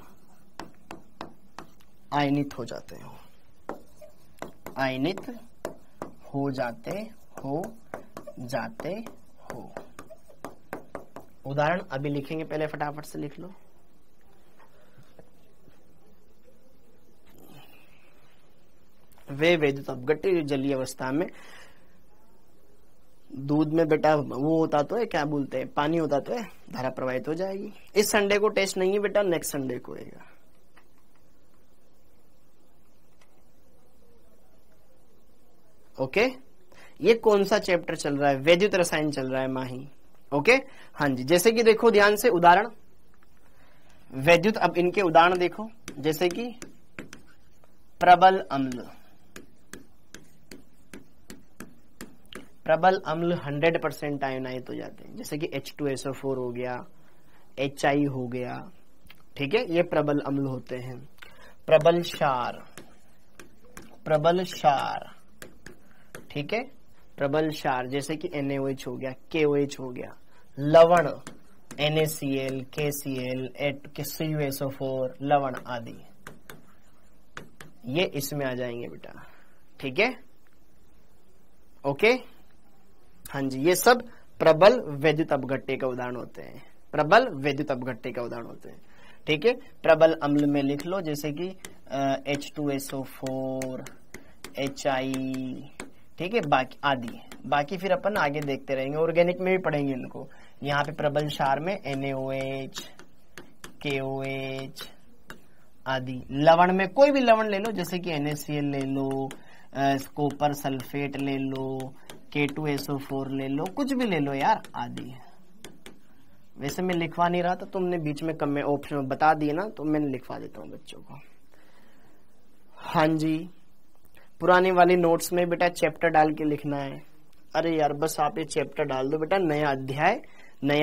आयनित हो जाते हो। उदाहरण अभी लिखेंगे, पहले फटाफट से लिख लो। वे वैद्युत अपघट्य जलीय अवस्था में, दूध में बेटा वो होता तो है, क्या बोलते हैं, पानी होता तो है, धारा प्रवाहित हो जाएगी। इस संडे को टेस्ट नहीं है बेटा, नेक्स्ट संडे को होगा। ओके, ये कौन सा चैप्टर चल रहा है? वैद्युत रसायन चल रहा है माही। ओके, हाँ जी। जैसे कि देखो ध्यान से उदाहरण, वैद्युत, अब इनके उदाहरण देखो, जैसे कि प्रबल अम्ल 100% आयनाइज हो जाते हैं, जैसे कि H2SO4 हो गया, HI हो गया। ठीक है, ये प्रबल अम्ल होते हैं। प्रबल क्षार, ठीक है, प्रबल क्षार जैसे कि NaOH हो गया, KOH हो गया। लवण NaCl, KCl, CuSO4, लवण आदि, ये इसमें आ जाएंगे बेटा। ठीक है, ओके, हाँ जी। ये सब प्रबल वैद्युत अपघट्य का उदाहरण होते हैं, ठीक है। प्रबल अम्ल में लिख लो, जैसे कि H2SO4, HI, ठीक है, बाकी आदि, बाकी फिर अपन आगे देखते रहेंगे, ऑर्गेनिक में भी पढ़ेंगे इनको। यहाँ पे प्रबल क्षार में NaOH, KOH आदि। लवण में कोई भी लवण ले लो, जैसे कि NaCl ले लो, कॉपर सल्फेट ले लो, K2SO4 ले लो, कुछ भी ले लो यार आदि। वैसे मैं लिखवा नहीं रहा था, तुमने बीच में कम में ऑप्शन में बता दिए ना, तो मैंने लिखवा देता हूँ बच्चों को। हाँ जी, पुराने वाली नोट्स में बेटा चैप्टर डाल के लिखना है। अरे यार बस आप ये चैप्टर डाल दो बेटा, नया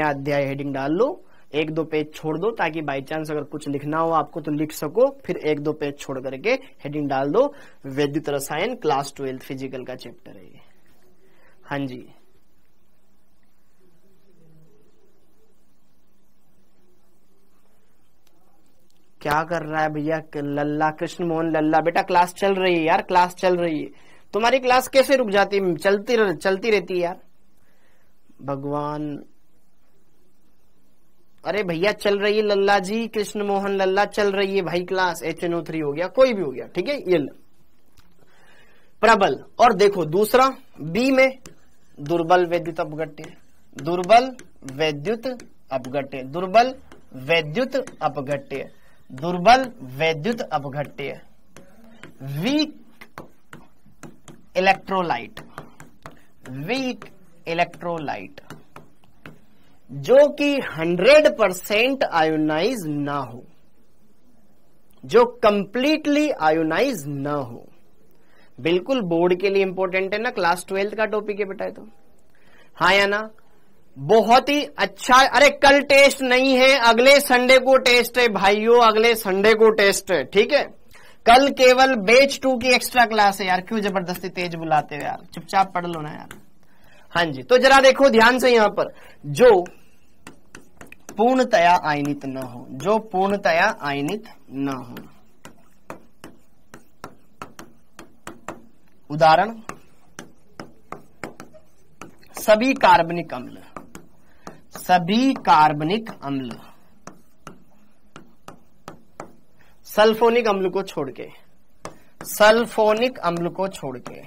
अध्याय हेडिंग डाल लो, 1-2 पेज छोड़ दो, ताकि बाई चांस अगर कुछ लिखना हो आपको तो लिख सको, फिर 1-2 पेज छोड़ करके हेडिंग डाल दो, वैद्युत रसायन क्लास 12 फिजिकल का चैप्टर है ये। हाँ जी, क्या कर रहा है भैया लल्ला, कृष्ण मोहन लल्ला? बेटा क्लास चल रही है यार, क्लास चल रही है। तुम्हारी क्लास कैसे रुक जाती है? चलती रहती है यार भगवान। अरे भैया चल रही है लल्ला जी, कृष्ण मोहन लल्ला, चल रही है भाई क्लास। HNO3 हो गया, कोई भी हो गया, ठीक है। ये प्रबल। और देखो दूसरा बी में दुर्बल वैद्युत अपघट्य, दुर्बल वैद्युत अपघट्य, दुर्बल वैद्युत अपघट्य, दुर्बल वैद्युत अपघट्य, वीक इलेक्ट्रोलाइट, वीक इलेक्ट्रोलाइट, जो कि 100% आयोनाइज ना हो, जो कंप्लीटली आयोनाइज ना हो। बिल्कुल बोर्ड के लिए इंपॉर्टेंट है ना, क्लास 12 का टॉपिक है बेटा ये तो। हाँ या ना? बहुत ही अच्छा। अरे कल टेस्ट नहीं है, अगले संडे को टेस्ट है भाइयों, अगले संडे को टेस्ट है, ठीक है। कल केवल बैच 2 की एक्स्ट्रा क्लास है यार, क्यों जबरदस्ती तेज बुलाते हो यार, चुपचाप पढ़ लो ना यार। हाँ जी, तो जरा देखो ध्यान से यहां पर, जो पूर्णतया आयनित न हो, जो पूर्णतया आयनित न हो। उदाहरण सभी कार्बनिक अम्ल, सभी कार्बनिक अम्ल, सल्फोनिक अम्ल को छोड़ के, सल्फोनिक अम्ल को छोड़ के,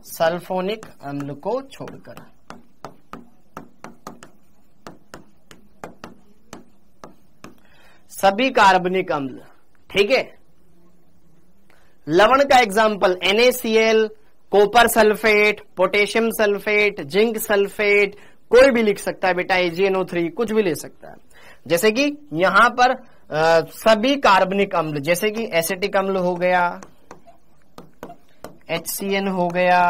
सल्फोनिक अम्ल को छोड़कर, सभी कार्बनिक अम्ल, ठीक है। लवण का example NaCl, copper sulphate, potassium sulphate, zinc sulphate, कोई भी लिख सकता है बेटा, AgNO3 कुछ भी ले सकता है। जैसे कि यहां पर सभी कार्बनिक अम्ल, जैसे कि एसिटिक अम्ल हो गया, HCN हो गया,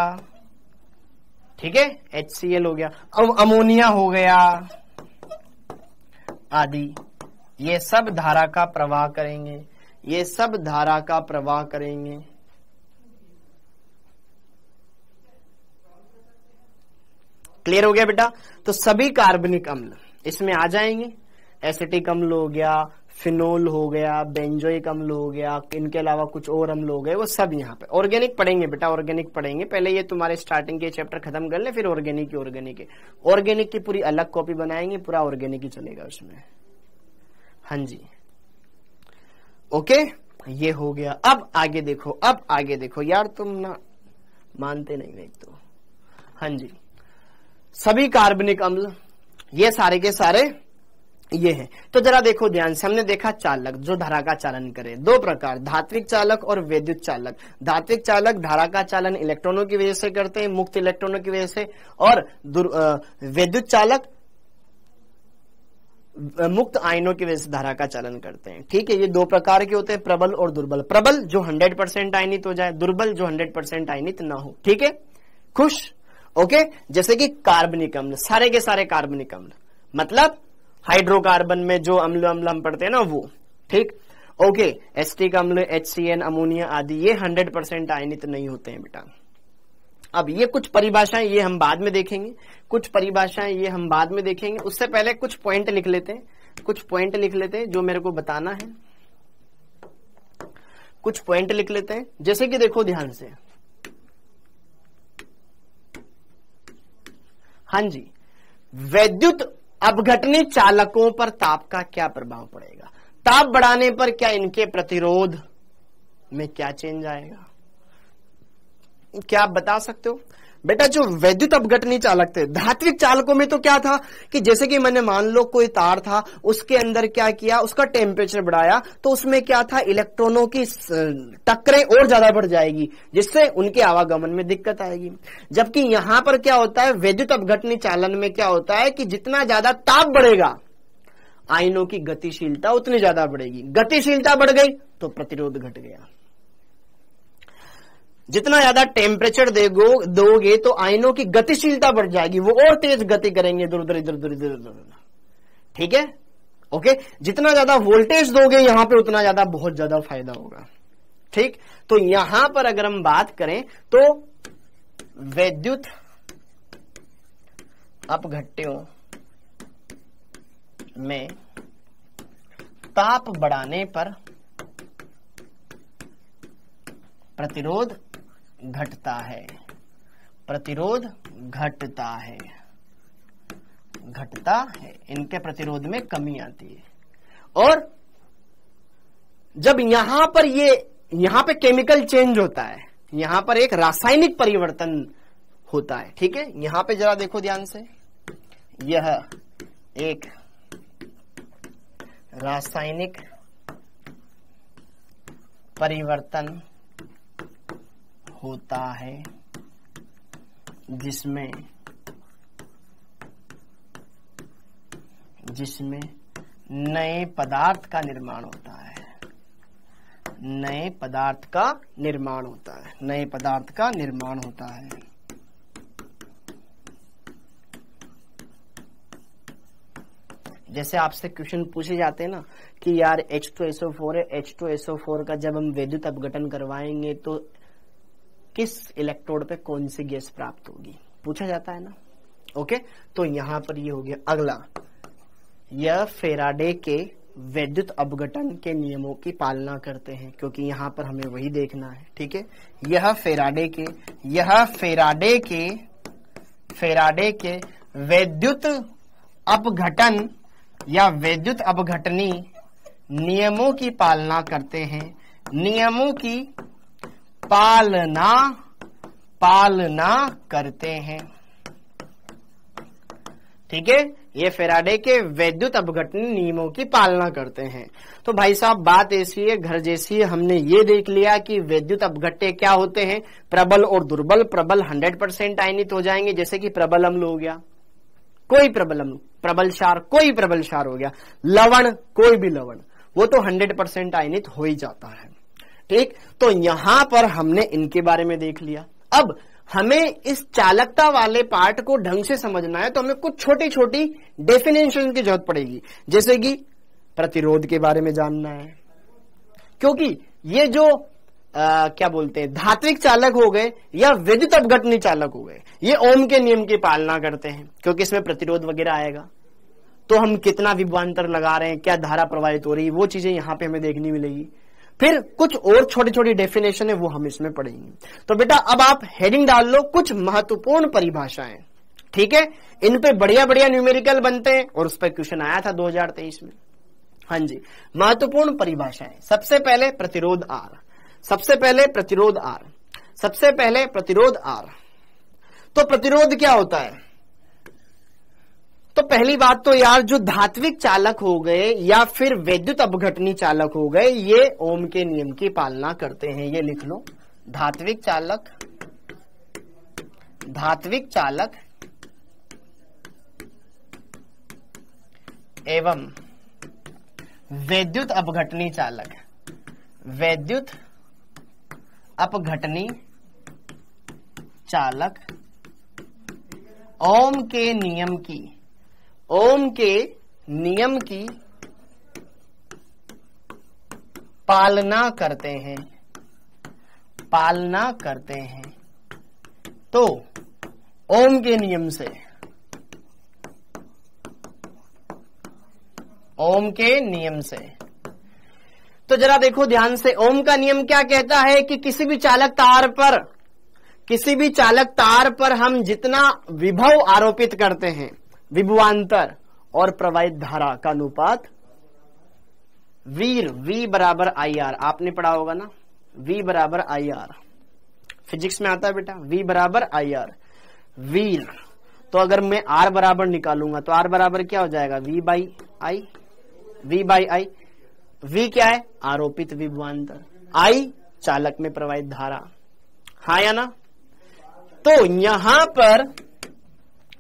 ठीक है, HCl हो गया, अमोनिया हो गया आदि, ये सब धारा का प्रवाह करेंगे, ये सब धारा का प्रवाह करेंगे। क्लियर हो गया बेटा? तो सभी कार्बनिक अम्ल इसमें आ जाएंगे। एसिटिक अम्ल हो गया, फिनोल हो गया, बेंजोइक अम्ल हो गया, इनके अलावा कुछ और अम्ल हो गए, वो सब यहाँ पे। ऑर्गेनिक पढ़ेंगे बेटा, ऑर्गेनिक पढ़ेंगे। पहले ये तुम्हारे स्टार्टिंग के चैप्टर खत्म कर ले, फिर ऑर्गेनिक की पूरी अलग कॉपी बनाएंगे, पूरा ऑर्गेनिक ही चलेगा उसमें। हाँ जी, ओके, ये हो गया। अब आगे देखो, अब आगे देखो यार, तुम ना मानते नहीं एक तो। हाँ जी, सभी कार्बनिक अम्ल, ये सारे के सारे ये हैं। तो जरा देखो ध्यान से, हमने देखा चालक जो धारा का चालन करे, दो प्रकार, धात्विक चालक और वैद्युत चालक। धात्विक चालक धारा का चालन इलेक्ट्रॉनों की वजह से करते हैं, मुक्त इलेक्ट्रॉनों की वजह से, और वैद्युत चालक मुक्त आयनों की वजह से धारा का चालन करते हैं, ठीक है। ये दो प्रकार के होते हैं, प्रबल और दुर्बल। प्रबल जो 100% आयनित हो जाए, दुर्बल जो 100% आयनित ना हो, ठीक है। खुश? ओके। जैसे कि कार्बनिक अम्ल, सारे के सारे कार्बनिक अम्ल, मतलब हाइड्रोकार्बन में जो अम्ल हम पढ़ते हैं ना वो, ठीक। ओके, एसिटिक अम्ल, HCN, अमोनिया आदि, ये 100% आयनित नहीं होते हैं बेटा। अब ये कुछ परिभाषाएं ये हम बाद में देखेंगे, कुछ परिभाषाएं ये हम बाद में देखेंगे। उससे पहले कुछ पॉइंट लिख लेते हैं, कुछ पॉइंट लिख लेते हैं जो मेरे को बताना है, कुछ पॉइंट लिख लेते हैं। जैसे कि देखो ध्यान से, हाँ जी, वैद्युत अपघटनी चालकों पर ताप का क्या प्रभाव पड़ेगा? ताप बढ़ाने पर क्या इनके प्रतिरोध में क्या चेंज आएगा? क्या आप बता सकते हो? बेटा जो वैद्युत अपघटनी चालक थे, धात्विक चालकों में तो क्या था कि जैसे कि मैंने मान लो कोई तार था, उसके अंदर क्या किया, उसका टेम्परेचर बढ़ाया, तो उसमें क्या था, इलेक्ट्रॉनों की टक्करें और ज्यादा बढ़ जाएगी, जिससे उनके आवागमन में दिक्कत आएगी। जबकि यहां पर क्या होता है, वैद्युत अपघटनी चालन में क्या होता है कि जितना ज्यादा ताप बढ़ेगा, आयनों की गतिशीलता उतनी ज्यादा बढ़ेगी। गतिशीलता बढ़ गई तो प्रतिरोध घट गया। जितना ज्यादा टेम्परेचर दोगे तो आयनों की गतिशीलता बढ़ जाएगी, वो और तेज गति करेंगे इधर उधर इधर उधर इधर उधर। ठीक है, ओके। जितना ज्यादा वोल्टेज दोगे यहां पे उतना ज्यादा बहुत ज्यादा फायदा होगा। ठीक, तो यहां पर अगर हम बात करें तो वैद्युत अपघट्यों में ताप बढ़ाने पर प्रतिरोध घटता है, प्रतिरोध घटता है, घटता है, इनके प्रतिरोध में कमी आती है। और जब यहां पे केमिकल चेंज होता है, यहां पर एक रासायनिक परिवर्तन होता है। ठीक है, यहां पे जरा देखो ध्यान से, यह एक रासायनिक परिवर्तन होता है जिसमें नए पदार्थ का निर्माण होता है, नए पदार्थ का निर्माण होता है, नए पदार्थ का निर्माण होता है। जैसे आपसे क्वेश्चन पूछे जाते हैं ना कि यार H2SO4 है, H2SO4 का जब हम वैद्युत अपघटन करवाएंगे तो किस इलेक्ट्रोड पे कौन सी गैस प्राप्त होगी, पूछा जाता है ना। ओके, तो यहां पर ये हो गया। अगला, यह फेराडे के वैद्युत अपघटन के नियमों की पालना करते हैं, क्योंकि यहां पर हमें वही देखना है। ठीक है, यह फेराडे के वैद्युत अपघटन या वैद्युत अपघटनी नियमों की पालना करते हैं, नियमों की पालना करते हैं। ठीक है, ये फेराडे के वैद्युत अपघटन नियमों की पालना करते हैं। तो भाई साहब बात ऐसी है, घर जैसी है। हमने ये देख लिया कि वैद्युत अपघट्य क्या होते हैं, प्रबल और दुर्बल। प्रबल 100% आयनित हो जाएंगे, जैसे कि प्रबल अम्ल हो गया, कोई प्रबल अम्ल, प्रबल क्षार कोई प्रबल क्षार हो गया, लवण कोई भी लवण, वो तो 100% आयनित हो ही जाता है। ठीक, तो यहां पर हमने इनके बारे में देख लिया। अब हमें इस चालकता वाले पार्ट को ढंग से समझना है, तो हमें कुछ छोटी छोटी डेफिनेशन की जरूरत पड़ेगी, जैसे कि प्रतिरोध के बारे में जानना है, क्योंकि ये जो क्या बोलते हैं, धात्विक चालक हो गए या वैद्युत अपघटनी चालक हो गए, ये ओम के नियम की पालना करते हैं, क्योंकि इसमें प्रतिरोध वगैरह आएगा। तो हम कितना विभवांतर लगा रहे हैं, क्या धारा प्रवाहित हो रही है, वो चीजें यहां पे हमें देखनी मिलेगी। फिर कुछ और छोटी छोटी डेफिनेशन है, वो हम इसमें पढ़ेंगे। तो बेटा अब आप हेडिंग डाल लो, कुछ महत्वपूर्ण परिभाषाएं। ठीक है, इन पे बढ़िया बढ़िया न्यूमेरिकल बनते हैं, और उस पर क्वेश्चन आया था 2023 में। हाँ जी, महत्वपूर्ण परिभाषाएं। सबसे पहले प्रतिरोध आर, सबसे पहले प्रतिरोध आर, सबसे पहले प्रतिरोध आर। तो प्रतिरोध क्या होता है? तो पहली बात तो यार, जो धात्विक चालक हो गए या फिर वैद्युत अपघटनी चालक हो गए, ये ओम के नियम की पालना करते हैं। ये लिख लो, धात्विक चालक एवं वैद्युत अपघटनी चालक, वैद्युत अपघटनी चालक ओम के नियम की पालना करते हैं, पालना करते हैं। तो ओम के नियम से, ओम के नियम से, तो जरा देखो ध्यान से, ओम का नियम क्या कहता है कि किसी भी चालक तार पर हम जितना विभव आरोपित करते हैं, विभवांतर और प्रवाहित धारा का अनुपात V बराबर IR, आपने पढ़ा होगा ना, V बराबर IR। फिजिक्स में आता है बेटा, V बराबर IR, व्हील। तो अगर मैं R बराबर निकालूंगा तो R बराबर क्या हो जाएगा, V बाई आई। V क्या है, आरोपित विभवांतर, I चालक में प्रवाहित धारा, हाँ या ना। तो यहां पर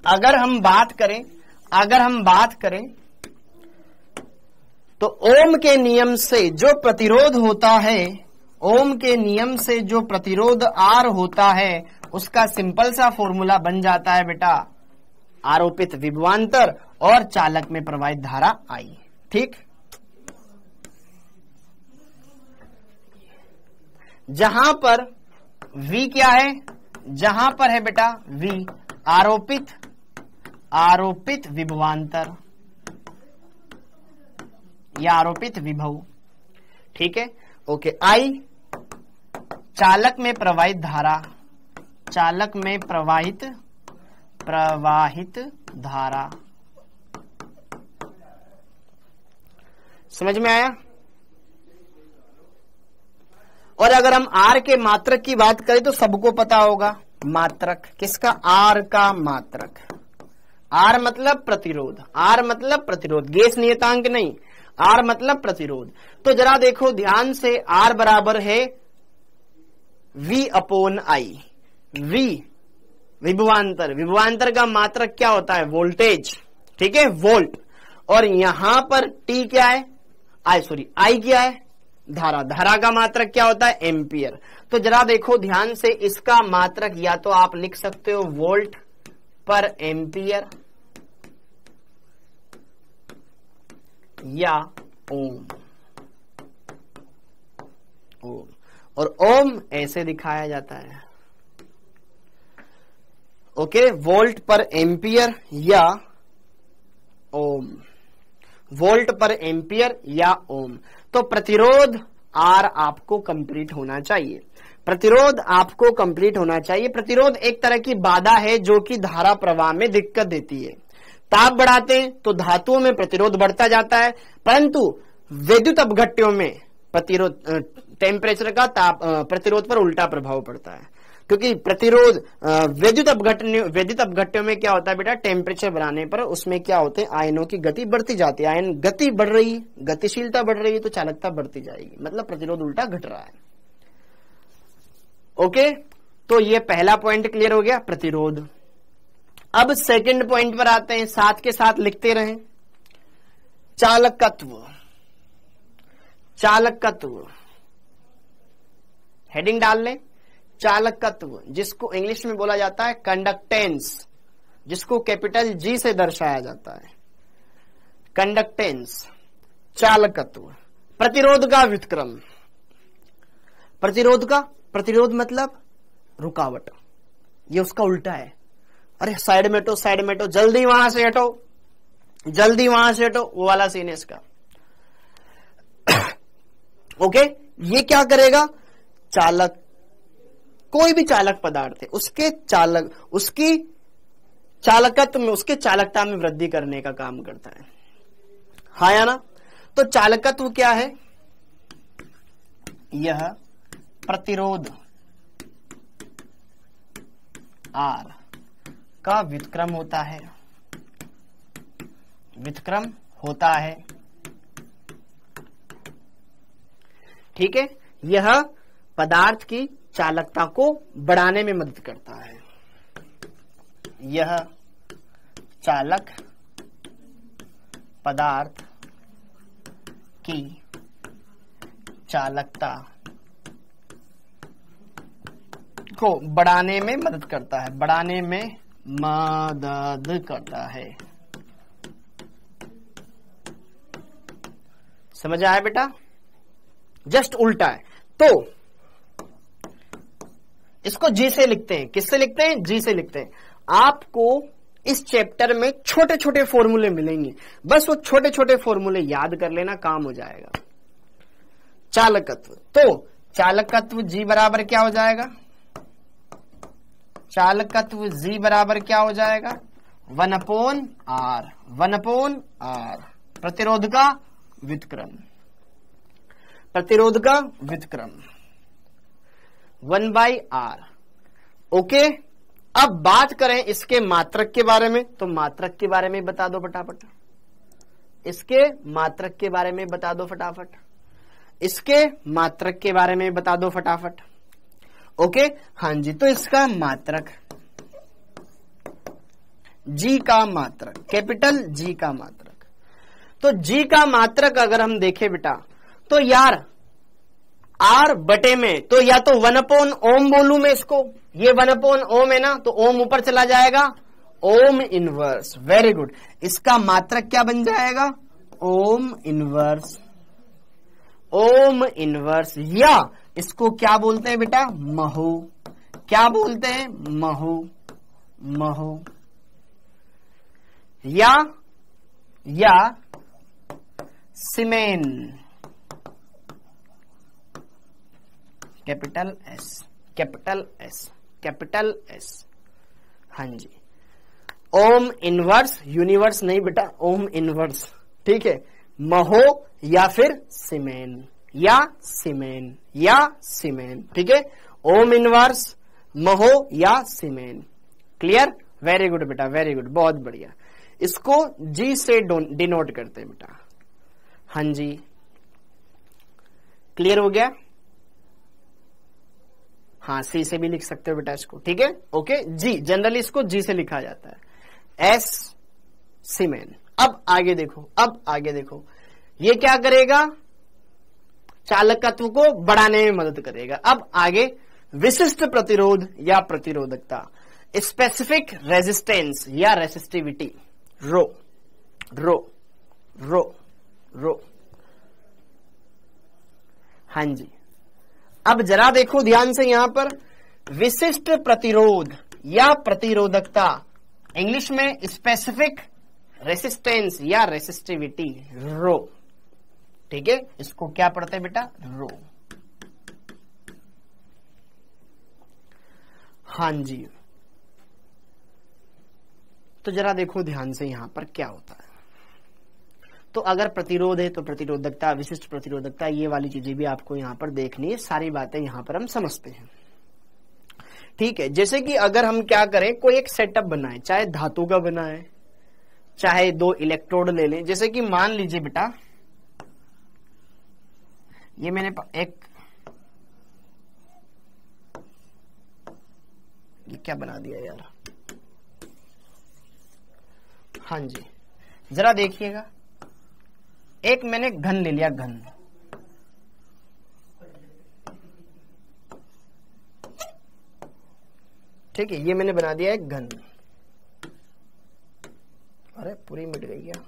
अगर हम बात करें तो ओम के नियम से जो प्रतिरोध होता है, ओम के नियम से जो प्रतिरोध R होता है, उसका सिंपल सा फॉर्मूला बन जाता है बेटा, आरोपित विभवांतर और चालक में प्रवाहित धारा I। ठीक, जहां पर V क्या है, जहां पर है बेटा V आरोपित विभवांतर या आरोपित विभव। ठीक है, ओके। I चालक में प्रवाहित धारा, चालक में प्रवाहित धारा। समझ में आया। और अगर हम R के मात्रक की बात करें तो सबको पता होगा, मात्रक किसका, R का मात्रक। R मतलब प्रतिरोध, R मतलब प्रतिरोध, गेस नियतांक नहीं, R मतलब प्रतिरोध। तो जरा देखो ध्यान से, R बराबर है V अपॉन I। V विभवांतर का मात्रक क्या होता है, वोल्टेज। ठीक है, वोल्ट। और यहां पर T क्या है, I क्या है, धारा का मात्रक क्या होता है, एम्पियर। तो जरा देखो ध्यान से, इसका मात्रक या तो आप लिख सकते हो वोल्ट पर एम्पियर या ओम। और ओम ऐसे दिखाया जाता है, ओके, वोल्ट पर एम्पियर या ओम, वोल्ट पर एम्पियर या ओम। तो प्रतिरोध R आपको कंप्लीट होना चाहिए, प्रतिरोध आपको कंप्लीट होना चाहिए। प्रतिरोध एक तरह की बाधा है जो कि धारा प्रवाह में दिक्कत देती है। ताप बढ़ाते हैं तो धातुओं में प्रतिरोध बढ़ता जाता है, परंतु विद्युत अपघट्यों में प्रतिरोध, टेम्परेचर का प्रतिरोध पर उल्टा प्रभाव पड़ता है, क्योंकि प्रतिरोध विद्युत अपघट्यों में क्या होता है बेटा, टेम्परेचर बढ़ाने पर उसमें क्या होते हैं, आयनों की गति बढ़ती जाती है। आयन गति बढ़ रही है, गतिशीलता बढ़ रही है, तो चालकता बढ़ती जाएगी, मतलब प्रतिरोध उल्टा घट रहा है। ओके, तो ये पहला पॉइंट क्लियर हो गया, प्रतिरोध। अब सेकंड पॉइंट पर आते हैं, साथ के साथ लिखते रहें। चालकत्व हेडिंग डाल लें, चालकत्व, जिसको इंग्लिश में बोला जाता है कंडक्टेंस, जिसको कैपिटल G से दर्शाया जाता है, कंडक्टेंस। चालकत्व, प्रतिरोध का व्युत्क्रम, प्रतिरोध मतलब रुकावट, ये उसका उल्टा है। अरे साइड में हटो, जल्दी वहां से हटो, वो वाला सीन है इसका। ओके, ये क्या करेगा, चालक, कोई भी चालक पदार्थ है, उसकी चालकत्व में, उसके चालकता में वृद्धि करने का काम करता है, हाँ या ना। तो चालकत्व क्या है, यह प्रतिरोध R का व्युत्क्रम होता है, ठीक है। यह पदार्थ की चालकता को बढ़ाने में मदद करता है, यह चालक पदार्थ की चालकता को बढ़ाने में मदद करता है, समझ आया बेटा, जस्ट उल्टा है। तो इसको G से लिखते हैं, किससे लिखते हैं, G से लिखते हैं। आपको इस चैप्टर में छोटे छोटे फॉर्मूले मिलेंगे, बस वो छोटे छोटे फॉर्मूले याद कर लेना, काम हो जाएगा। चालकत्व, तो चालकत्व G बराबर क्या हो जाएगा, चालकत्व G बराबर क्या हो जाएगा, 1/R, प्रतिरोध का व्युत्क्रम, 1/R, ओके, अब बात करें इसके मात्रक के बारे में, तो मात्रक के बारे में बता दो फटाफट, इसके मात्रक के बारे में बता दो फटाफट, इसके मात्रक के बारे में बता दो फटाफट। ओके, हाँ जी, तो इसका मात्रक जी का मात्रक, कैपिटल जी का मात्रक, तो जी का मात्रक अगर हम देखें बेटा, तो यार आर बटे में, तो या तो 1/ओम बोलूं मैं इसको, ये 1/ओम है ना, तो ओम ऊपर चला जाएगा, ओम इनवर्स, वेरी गुड। इसका मात्रक क्या बन जाएगा, ओम इनवर्स, ओम इनवर्स, या इसको क्या बोलते हैं बेटा, महु, क्या बोलते हैं, महु, महु, या siemen, capital S, capital S, capital S, हाँ जी। ओम इनवर्स, यूनिवर्स नहीं बेटा, ओम इनवर्स, ठीक है, महो या फिर सीमेन, या सीमेन, या सीमेन, ठीक है, ओम इनवर्स, महो या सीमेन, क्लियर, वेरी गुड बेटा, वेरी गुड, बहुत बढ़िया। इसको जी से डिनोट करते हैं बेटा, हाँ जी, क्लियर हो गया, हाँ सी से भी लिख सकते हो बेटा इसको, ठीक है, ओके, जी जनरली इसको जी से लिखा जाता है, एस सीमेन। अब आगे देखो, अब आगे देखो, ये क्या करेगा, चालकत्व को बढ़ाने में मदद करेगा। अब आगे विशिष्ट प्रतिरोध या प्रतिरोधकता, स्पेसिफिक रेजिस्टेंस या रेसिस्टिविटी, रो रो रो रो, हाँ जी। अब जरा देखो ध्यान से, यहां पर विशिष्ट प्रतिरोध या प्रतिरोधकता, इंग्लिश में स्पेसिफिक रेसिस्टेंस या रेसिस्टिविटी, रो, ठीक है, इसको क्या पढ़ते हैं बेटा, रो, हाँ जी। तो जरा देखो ध्यान से यहां पर क्या होता है, तो अगर प्रतिरोध है तो प्रतिरोधकता, विशिष्ट प्रतिरोधकता, ये वाली चीजें भी आपको यहां पर देखनी है, सारी बातें यहां पर हम समझते हैं, ठीक है। जैसे कि अगर हम क्या करें, कोई एक सेटअप बनाए, चाहे धातु का बनाए, चाहे 2 इलेक्ट्रोड ले लें, जैसे कि मान लीजिए बेटा, ये मैंने ये क्या बना दिया यार, हाँ जी, जरा देखिएगा, एक मैंने घन ले लिया, घन, ठीक है, ये मैंने बना दिया एक घन, अरे पूरी मिट गई क्या,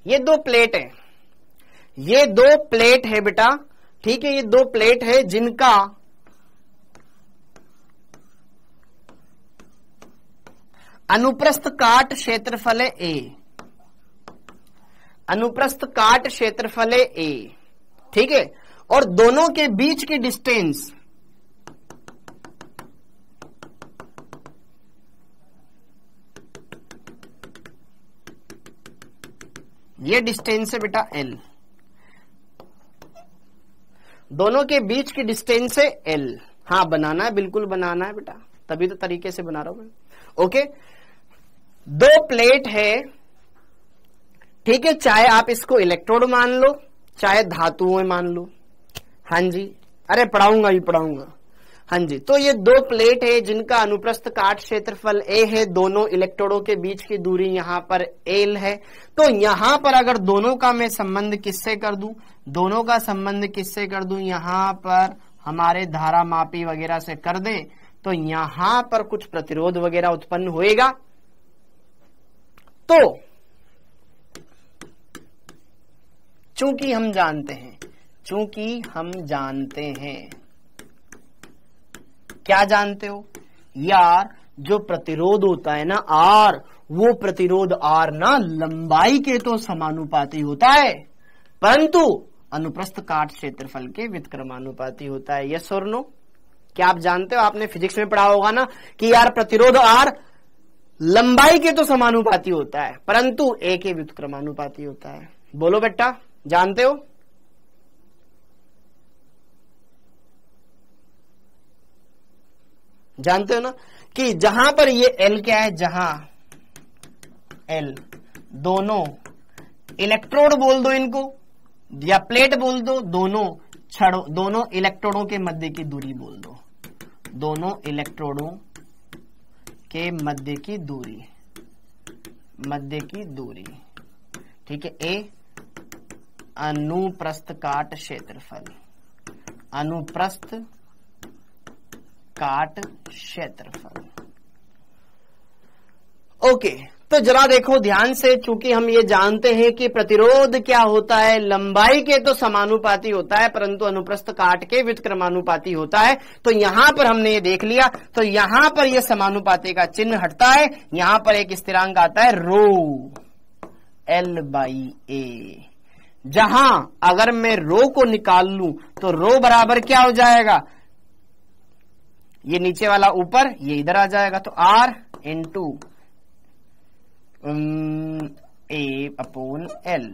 ये 2 प्लेट है, ये 2 प्लेट है बेटा, ठीक है, ये 2 प्लेट है जिनका अनुप्रस्थ काट क्षेत्रफल है ए, अनुप्रस्थ काट क्षेत्रफल है ए, ठीक है, और दोनों के बीच की डिस्टेंस ये डिस्टेंस है बेटा एल, दोनों के बीच की डिस्टेंस है एल, हाँ बनाना है, बिल्कुल बनाना है बेटा, तभी तो तरीके से बना रहा हूं मैं, ओके। 2 प्लेट है, ठीक है, चाहे आप इसको इलेक्ट्रोड मान लो, चाहे धातुओं मान लो, हाँ जी, अरे पढ़ाऊंगा ही पढ़ाऊंगा, हाँ जी। तो ये 2 प्लेट है जिनका अनुप्रस्थ काट क्षेत्रफल ए है, दोनों इलेक्ट्रोडों के बीच की दूरी यहां पर एल है, तो यहां पर अगर दोनों का मैं संबंध किससे कर दूं, दोनों का संबंध किससे कर दूं, यहां पर हमारे धारा मापी वगैरह से कर दें, तो यहां पर कुछ प्रतिरोध वगैरह उत्पन्न होएगा। तो चूंकि हम जानते हैं, क्या जानते हो यार, जो प्रतिरोध होता है ना आर, वो प्रतिरोध आर ना लंबाई के तो समानुपाती होता है, परंतु अनुप्रस्थ काट क्षेत्रफल के व्युत्क्रमानुपाती होता है, यस और नो। क्या आप जानते हो, आपने फिजिक्स में पढ़ा होगा ना कि यार प्रतिरोध आर लंबाई के तो समानुपाती होता है, परंतु ए के व्युत्क्रमानुपाती होता है। बोलो बेटा, जानते हो? जानते हो ना कि जहां पर ये L क्या है, जहां L दोनों इलेक्ट्रोड बोल दो इनको या प्लेट बोल दो, दोनों छड़ों, दोनों इलेक्ट्रोडों के मध्य की दूरी बोल दो, दोनों इलेक्ट्रोडों के मध्य की दूरी, मध्य की दूरी, ठीक है। ए अनुप्रस्थ काट क्षेत्रफल, अनुप्रस्थ काट क्षेत्रफल। ओके, तो जरा देखो ध्यान से, चूंकि हम ये जानते हैं कि प्रतिरोध क्या होता है, लंबाई के तो समानुपाती होता है परंतु अनुप्रस्थ काट के व्युत्क्रमानुपाती होता है। तो यहां पर हमने ये देख लिया, तो यहां पर ये समानुपाती का चिन्ह हटता है, यहां पर एक स्थिरांक आता है रो L/A, जहां अगर मैं रो को निकाल लूं तो रो बराबर क्या हो जाएगा, ये नीचे वाला ऊपर, ये इधर आ जाएगा, तो R इंटू A/L।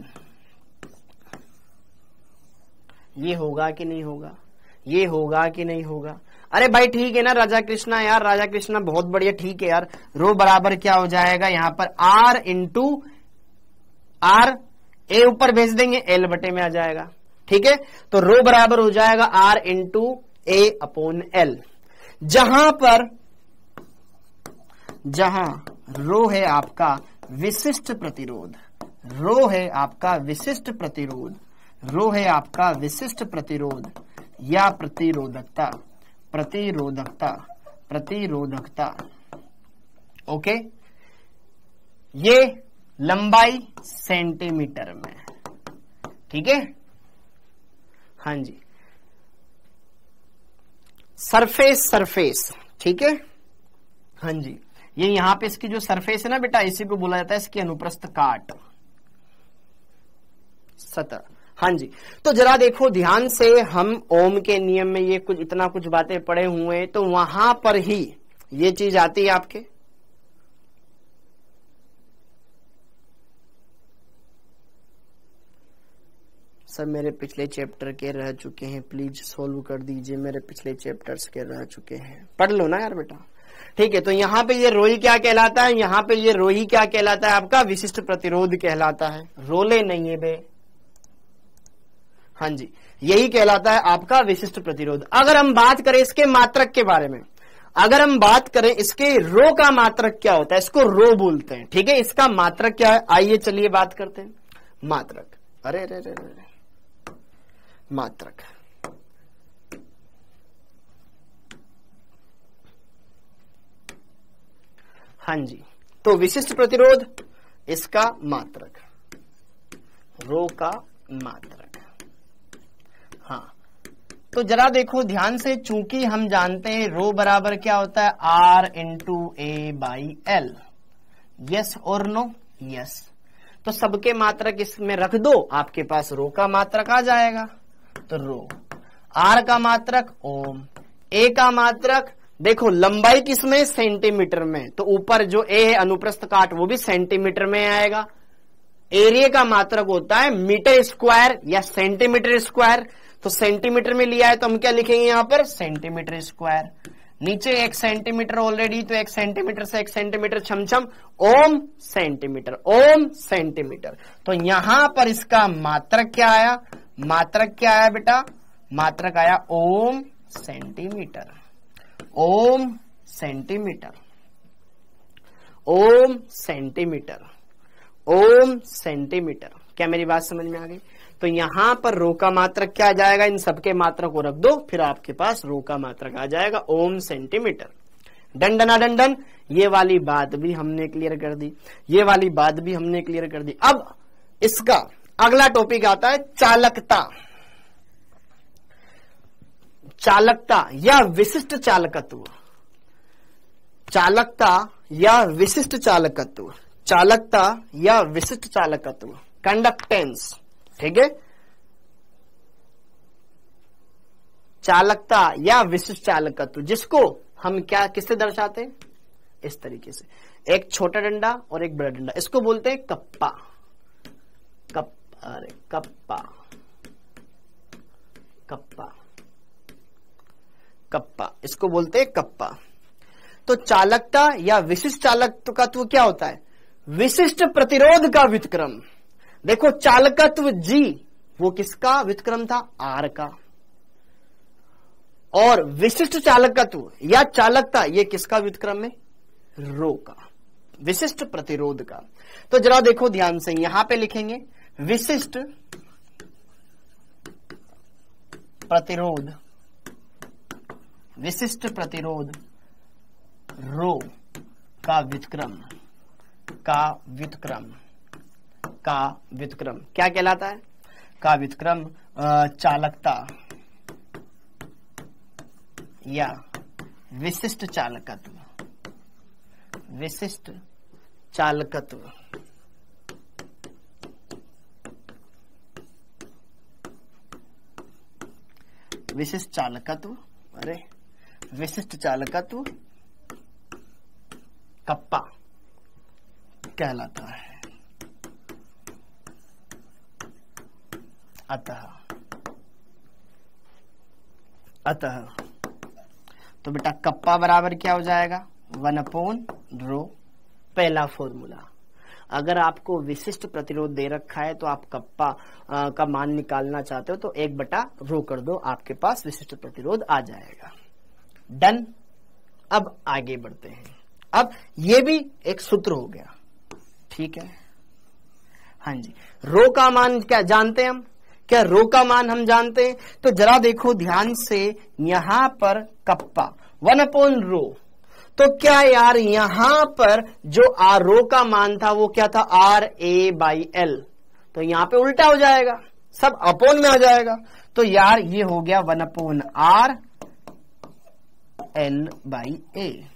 ये होगा कि नहीं होगा, ये होगा कि नहीं होगा। अरे भाई ठीक है ना राजा कृष्णा, यार राजा कृष्णा बहुत बढ़िया, ठीक है यार। रो बराबर क्या हो जाएगा यहां पर, R इंटू R, A ऊपर भेज देंगे, L बटे में आ जाएगा, ठीक है। तो रो बराबर हो जाएगा R इंटू A/L। जहां रो है आपका विशिष्ट प्रतिरोध, रो है आपका विशिष्ट प्रतिरोध, रो है आपका विशिष्ट प्रतिरोध या प्रतिरोधकता, प्रतिरोधकता, प्रतिरोधकता, ओके। ये लंबाई सेंटीमीटर में, ठीक है, हाँ जी। सरफेस, ठीक है, हाँ जी। ये यहां पे इसकी जो सरफेस है ना बेटा, इसी को बोला जाता है इसकी अनुप्रस्थ काट, सतह, हाँ जी। तो जरा देखो ध्यान से, हम ओम के नियम में ये कुछ इतना कुछ बातें पढ़े हुए हैं, तो वहां पर ही ये चीज आती है आपके। सर मेरे पिछले चैप्टर के रह चुके हैं, प्लीज सोल्व कर दीजिए, मेरे पिछले चैप्टर्स के रह चुके हैं, पढ़ लो ना यार बेटा, ठीक है। तो यहां पे ये रोही क्या कहलाता है, यहां पे ये रोही क्या कहलाता है, आपका विशिष्ट प्रतिरोध कहलाता है। रोले नहीं है बे, हाँ जी, यही कहलाता है आपका विशिष्ट प्रतिरोध। अगर हम बात करें इसके मात्रक के बारे में, अगर हम बात करें इसके रो का मात्रक क्या होता है, इसको रो बोलते हैं, ठीक है। इसका मात्रक क्या है, आइए चलिए बात करते हैं। मात्रक, अरे रे रे रे, मात्रक, हाँ जी। तो विशिष्ट प्रतिरोध इसका मात्रक, रो का मात्रक, हाँ। तो जरा देखो ध्यान से, चूंकि हम जानते हैं रो बराबर क्या होता है, R इंटू A/L, यस और नो, यस। तो सबके मात्रक इसमें रख दो, आपके पास रो का मात्रक आ जाएगा। तो रो, R का मात्रक ओम, A का मात्रक देखो लंबाई किसमें, सेंटीमीटर में, तो ऊपर जो A है अनुप्रस्थ काट वो भी सेंटीमीटर में आएगा। एरिया का मात्रक होता है मीटर स्क्वायर या सेंटीमीटर स्क्वायर, तो सेंटीमीटर में लिया है तो हम क्या लिखेंगे यहां पर, सेंटीमीटर स्क्वायर। नीचे 1 सेंटीमीटर ऑलरेडी, तो 1 सेंटीमीटर से 1 सेंटीमीटर छमछम, ओम सेंटीमीटर, ओम सेंटीमीटर। तो यहां पर इसका मात्रक क्या आया, मात्रक क्या आया बेटा, मात्रक आया ओम सेंटीमीटर, ओम सेंटीमीटर, ओम सेंटीमीटर, ओम सेंटीमीटर। क्या मेरी बात समझ में आ गई। तो यहां पर रो का मात्रक क्या आ जाएगा, इन सबके मात्रक को रख दो, फिर आपके पास रो का मात्रक आ जाएगा ओम सेंटीमीटर। डन डना डन डन। ये वाली बात भी हमने क्लियर कर दी, ये वाली बात भी हमने क्लियर कर दी। अब इसका अगला टॉपिक आता है चालकता, चालकता या विशिष्ट चालकत्व, चालकता या विशिष्ट चालकत्व, चालकता या विशिष्ट चालकत्व, कंडक्टेंस, ठीक है। चालकता या विशिष्ट चालकत्व, जिसको हम क्या किससे दर्शाते हैं, इस तरीके से, एक छोटा डंडा और एक बड़ा डंडा, इसको बोलते हैं कप्पा, अरे कप्पा, कप्पा, कप्पा, इसको बोलते हैं कप्पा। तो चालकता या विशिष्ट चालकत्व क्या होता है? विशिष्ट प्रतिरोध का व्युत्क्रम। देखो चालकत्व G वो किसका व्युत्क्रम था? R का। और विशिष्ट चालकत्व या चालकता ये किसका व्युत्क्रम है? रो का, विशिष्ट प्रतिरोध का। तो जरा देखो ध्यान से, यहां पे लिखेंगे विशिष्ट प्रतिरोध, विशिष्ट प्रतिरोध रो का व्युत्क्रम, का व्युत्क्रम, का व्युत्क्रम क्या कहलाता है? का व्युत्क्रम चालकता या विशिष्ट चालकत्व, विशिष्ट चालकत्व। विशिष्ट चालकत्व, अरे विशिष्ट चालकत्व कप्पा कहलाता है। अतः तो बेटा कप्पा बराबर क्या हो जाएगा? 1/ρ। पहला फॉर्मूला। अगर आपको विशिष्ट प्रतिरोध दे रखा है तो आप कप्पा का मान निकालना चाहते हो तो 1/ρ कर दो, आपके पास विशिष्ट प्रतिरोध आ जाएगा। डन। अब आगे बढ़ते हैं। अब ये भी एक सूत्र हो गया, ठीक है। हाँ जी, रो का मान क्या जानते हैं हम? क्या रो का मान हम जानते हैं? तो जरा देखो ध्यान से, यहां पर कप्पा 1/ρ, तो क्या यार यहां पर जो रो का मान था वो क्या था? RA/L। तो यहां पे उल्टा हो जाएगा, सब अपोन में आ जाएगा। तो यार ये हो गया 1/RLA।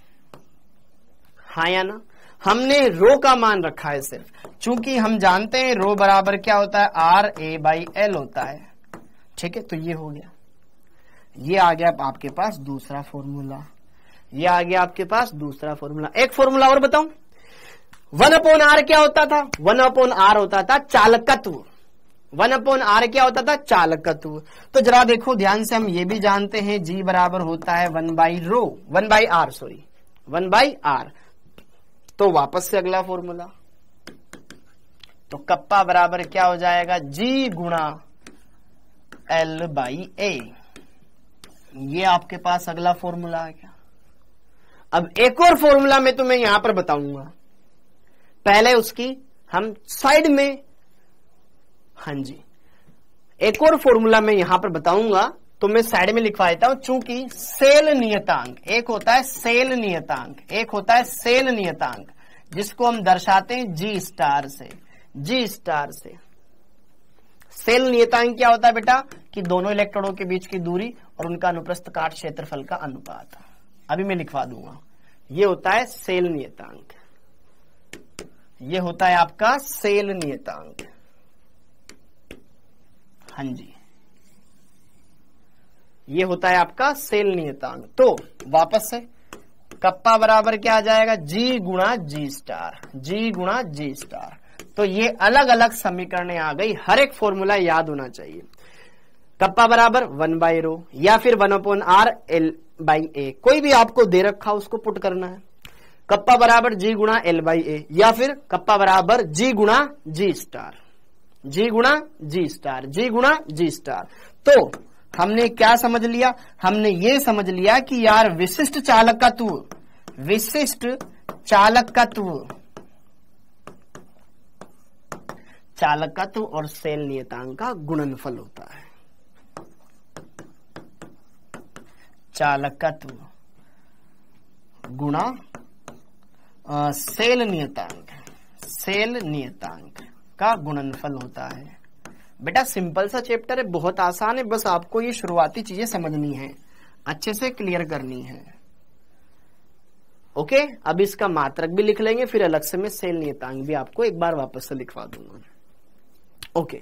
हाँ या ना? हमने रो का मान रखा है सिर्फ, चूंकि हम जानते हैं रो बराबर क्या होता है? RA/L होता है, ठीक है। तो ये हो गया, ये आ गया आपके पास दूसरा फॉर्मूला, ये आ गया आपके पास दूसरा फॉर्मूला। एक फॉर्मूला और बताऊं, 1/R क्या होता था? 1/R होता था चालकत्व। 1/R क्या होता था? चालकत्व। तो जरा देखो ध्यान से, हम ये भी जानते हैं G बराबर होता है 1/R। तो वापस से अगला फॉर्मूला, तो कप्पा बराबर क्या हो जाएगा? G गुणा L/A। ये आपके पास अगला फॉर्मूला आ गया। अब एक और फॉर्मूला मैं तुम्हें यहां पर बताऊंगा, पहले उसकी हम साइड में, हाँ जी, एक और फॉर्मूला मैं यहां पर बताऊंगा तो मैं साइड में लिखवा देता हूं, चूंकि सेल नियतांक, एक होता है सेल नियतांक, एक होता है सेल नियतांक, जिसको हम दर्शाते हैं G स्टार से। G स्टार से सेल नियतांक क्या होता है बेटा? कि दोनों इलेक्ट्रोडों के बीच की दूरी और उनका अनुप्रस्थ काट क्षेत्रफल का अनुपात। अभी मैं लिखवा दूंगा, ये होता है सेल नियतांक, ये होता है आपका सेल नियतांक। हाँ जी, ये होता है आपका सेल नियतांक। तो वापस से कप्पा बराबर क्या आ जाएगा? G गुणा G स्टार, G गुणा G स्टार। तो ये अलग अलग समीकरणें आ गई, हर एक फॉर्मूला याद होना चाहिए। कप्पा बराबर 1/ρ या फिर 1/RLA, कोई भी आपको दे रखा उसको पुट करना है। कप्पा बराबर G गुणा L/A या फिर कप्पा बराबर G गुणा G स्टार, G गुणा G स्टार, G गुणा G स्टार। तो हमने क्या समझ लिया? हमने ये समझ लिया कि यार विशिष्ट चालकत्व, विशिष्ट चालकत्व, चालकत्व और सेल नियतांक का गुणनफल होता है। चालकत्व गुणा सेल नियतांक, सेल नियतांक का गुणनफल होता है। बेटा सिंपल सा चैप्टर है, बहुत आसान है, बस आपको ये शुरुआती चीजें समझनी है, अच्छे से क्लियर करनी है। ओके, अब इसका मात्रक भी लिख लेंगे, फिर अलग से मैं सेल नियतांक भी आपको एक बार वापस से लिखवा दूंगा। ओके,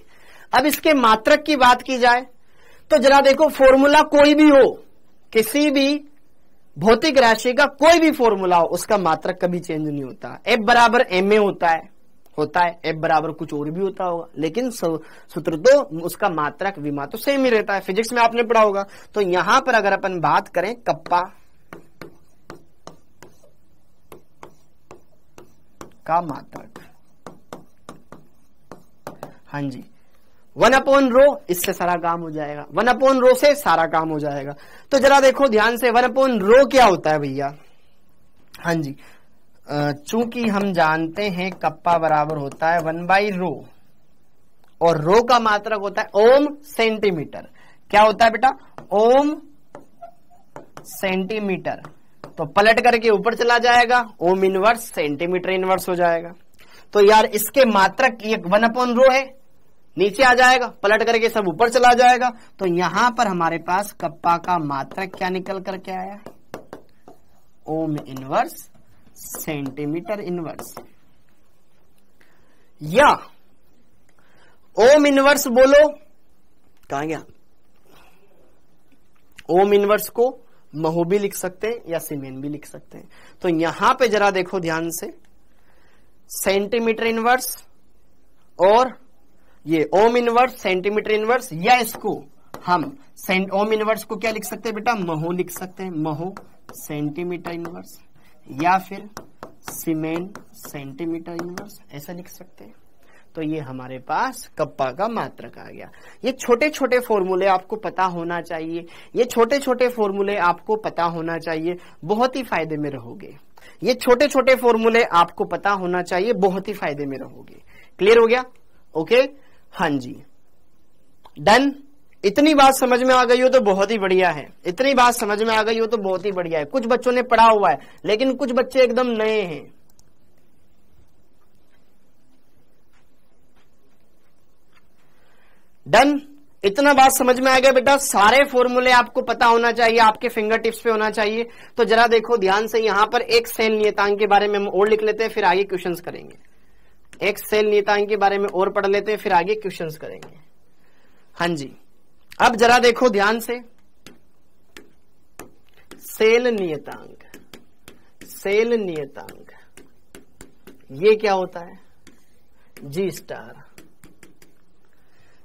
अब इसके मात्रक की बात की जाए तो जरा देखो, फॉर्मूला कोई भी हो, किसी भी भौतिक राशि का कोई भी फॉर्मूला हो, उसका मात्रक कभी चेंज नहीं होता। F बराबर ma होता है, F बराबर कुछ और भी होता होगा, लेकिन सूत्र तो उसका मात्रक विमा तो सेम ही रहता है। फिजिक्स में आपने पढ़ा होगा। तो यहां पर अगर अपन बात करें कप्पा का मात्रक। हाँ जी, 1/रो, इससे सारा काम हो जाएगा, 1/रो से सारा काम हो जाएगा। तो जरा देखो ध्यान से, 1/रो क्या होता है भैया? हाँ जी, चूंकि हम जानते हैं कप्पा बराबर होता है 1/रो, और रो का मात्रक होता है ओम सेंटीमीटर। क्या होता है बेटा? ओम सेंटीमीटर। तो पलट करके ऊपर चला जाएगा, ओम इनवर्स सेंटीमीटर इनवर्स हो जाएगा। तो यार इसके मात्रक 1/रो है, नीचे आ जाएगा, पलट करके सब ऊपर चला जाएगा। तो यहां पर हमारे पास कप्पा का मात्रक क्या निकल करके आया? Ohm inverse centimetre inverse. या ओम इनवर्स बोलो, कहां गया? ओम इनवर्स को महो भी लिख सकते हैं या सीमेन भी लिख सकते हैं। तो यहां पे जरा देखो ध्यान से, सेंटीमीटर इनवर्स और ये ओम इनवर्स सेंटीमीटर इनवर्स, या इसको हम ओम इनवर्स को क्या लिख सकते हैं बेटा? महो लिख सकते हैं, महो सेंटीमीटर इनवर्स, या फिर सीमेन सेंटीमीटर इनवर्स, ऐसा लिख सकते हैं। तो ये हमारे पास कप्पा का मात्रक आ गया। ये छोटे छोटे फॉर्मूले आपको पता होना चाहिए, ये छोटे छोटे फॉर्मूले आपको पता होना चाहिए, बहुत ही फायदे में रहोगे। ये छोटे छोटे फॉर्मूले आपको पता होना चाहिए, बहुत ही फायदे में रहोगे। क्लियर हो गया? ओके, हाँ जी, डन। इतनी बात समझ में आ गई हो तो बहुत ही बढ़िया है, इतनी बात समझ में आ गई हो तो बहुत ही बढ़िया है। कुछ बच्चों ने पढ़ा हुआ है, लेकिन कुछ बच्चे एकदम नए हैं। डन, इतना बात समझ में आ गया बेटा। सारे फॉर्मूले आपको पता होना चाहिए, आपके फिंगर टिप्स पे होना चाहिए। तो जरा देखो ध्यान से, यहां पर एक सेल नियतांक के बारे में हम और लिख लेते हैं, फिर आगे क्वेश्चंस करेंगे। एक सेल नियतांक के बारे में और पढ़ लेते हैं, फिर आगे क्वेश्चंस करेंगे। हाँ जी, अब जरा देखो ध्यान से, सेल नियतांक, सेल नियतांक ये क्या होता है? जी स्टार।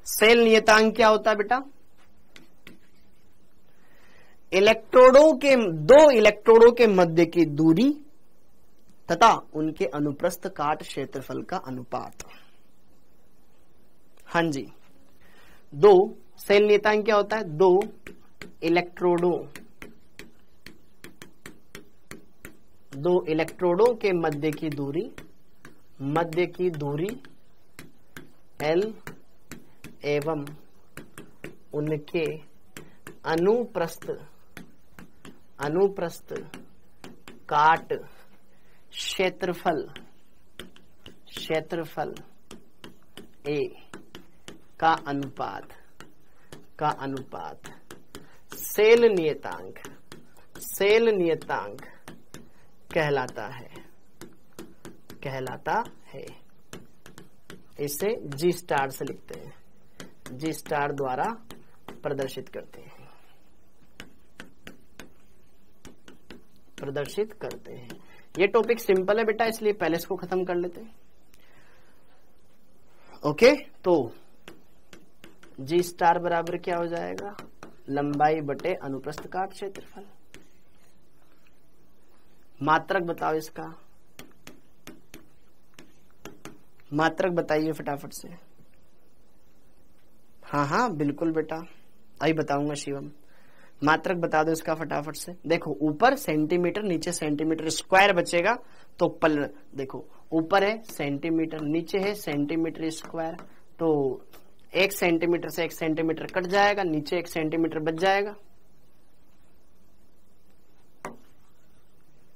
सेल नियतांक क्या होता है बेटा? इलेक्ट्रोडों के, दो इलेक्ट्रोडों के मध्य की दूरी तथा उनके अनुप्रस्थ काट क्षेत्रफल का अनुपात। हाँ जी, दो सेल नियतांक क्या होता है? दो इलेक्ट्रोडों के मध्य की दूरी L एवं उनके अनुप्रस्थ काट क्षेत्रफल A का अनुपात सेल नियतांक कहलाता है। इसे जी स्टार से लिखते हैं, जी स्टार द्वारा प्रदर्शित करते हैं। ये टॉपिक सिंपल है बेटा, इसलिए पहले इसको खत्म कर लेते हैं। ओके, तो जी स्टार बराबर क्या हो जाएगा? लंबाई बटे अनुप्रस्थ काट क्षेत्रफल। मात्रक बताओ इसका, मात्रक बताइए फटाफट से। हाँ बिल्कुल बेटा, अभी बताऊंगा शिवम। मात्रक बता दो इसका फटाफट से। देखो ऊपर सेंटीमीटर, नीचे सेंटीमीटर स्क्वायर बचेगा। तो देखो ऊपर है सेंटीमीटर, नीचे है सेंटीमीटर स्क्वायर। तो 1 सेंटीमीटर से 1 सेंटीमीटर कट जाएगा, नीचे 1 सेंटीमीटर बच जाएगा।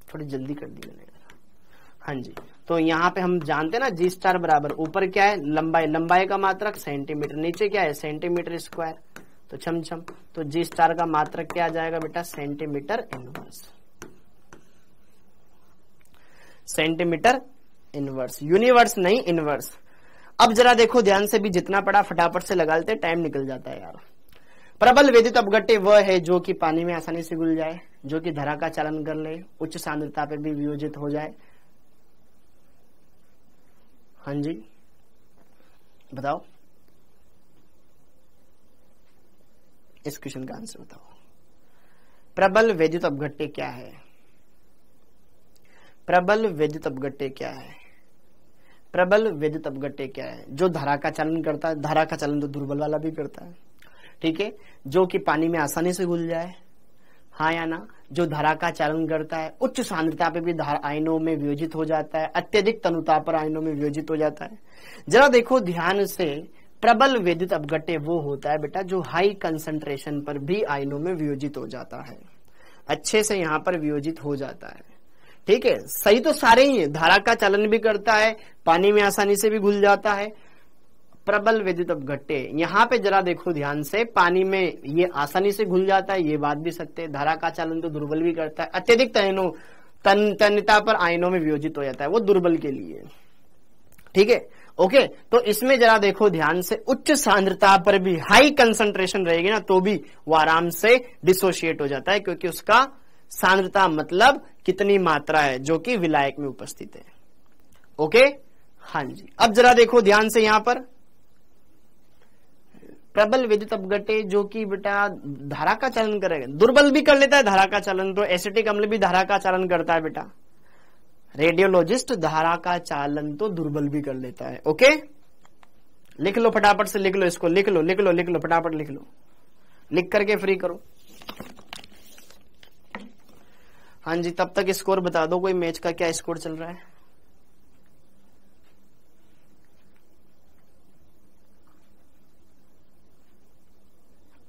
थोड़ी जल्दी कर दी मैंने। हाँ जी, तो यहाँ पे हम जानते हैं ना जी स्टार बराबर, ऊपर क्या है? लंबाई का मात्रक सेंटीमीटर, नीचे क्या है? Centimetre square. तो छम तो जी स्टार का मात्रक क्या आ जाएगा बेटा? सेंटीमीटर इनवर्स, यूनिवर्स नहीं इनवर्स। अब जरा देखो ध्यान से, भी जितना पड़ा फटाफट से लगा लेते, टाइम निकल जाता है यार। प्रबल विद्युत अपघट्य वह है जो कि पानी में आसानी से घुल जाए, जो कि धारा का चालन कर ले, उच्च सांद्रता पर भी वियोजित हो जाए। हाँ जी बताओ, इस क्वेश्चन का आंसर बताओ। प्रबल विद्युत अपघट्य क्या है? प्रबल विद्युत अपघट्य क्या है? प्रबल विद्युत अपघट्य क्या है? जो धारा का चालन करता है, धारा का चालन तो दुर्बल वाला भी करता है, ठीक है, जो कि पानी में आसानी से घुल जाए, हाँ या ना? जो धारा का चालन करता है उच्च सांद्रता पे भी आयनों में वियोजित हो जाता है, अत्यधिक तनुता पर आयनों में वियोजित हो जाता है। जरा देखो ध्यान से, प्रबल विद्युत अपघट्य वो होता है बेटा जो हाई कंसंट्रेशन पर भी आयनों में वियोजित हो जाता है, अच्छे से यहां पर वियोजित हो जाता है, ठीक है। सही तो सारे ही है, धारा का चालन भी करता है, पानी में आसानी से भी घुल जाता है। प्रबल विद्युत अपघट्य, यहाँ पे जरा देखो ध्यान से, पानी में ये आसानी से घुल जाता है, ये बात भी सत्य है। धारा का चालन तो दुर्बल भी करता है, अत्यधिक तन्यता पर आयनों में वियोजित हो जाता है, वो दुर्बल के लिए, ठीक है। ओके, तो इसमें जरा देखो ध्यान से, उच्च सांद्रता पर भी हाई कंसंट्रेशन रहेगी ना, तो भी वो आराम से डिसोशिएट हो जाता है, क्योंकि उसका सांद्रता मतलब कितनी मात्रा है जो कि विलायक में उपस्थित है। ओके, हाँ जी। अब जरा देखो ध्यान से, यहां पर प्रबल विद्युत अपघट्य जो कि बेटा धारा का चालन करेगा, दुर्बल भी कर लेता है धारा का चालन, तो एसिटिक अम्ल भी धारा का चालन करता है बेटा। रेडियोलॉजिस्ट धारा का चालन तो दुर्बल भी कर लेता है। ओके, लिख लो फटाफट से, लिख लो इसको, लिख लो फटाफट लिख लो, लिख करके फ्री करो। हाँ जी, तब तक स्कोर बता दो, कोई मैच का क्या स्कोर चल रहा है?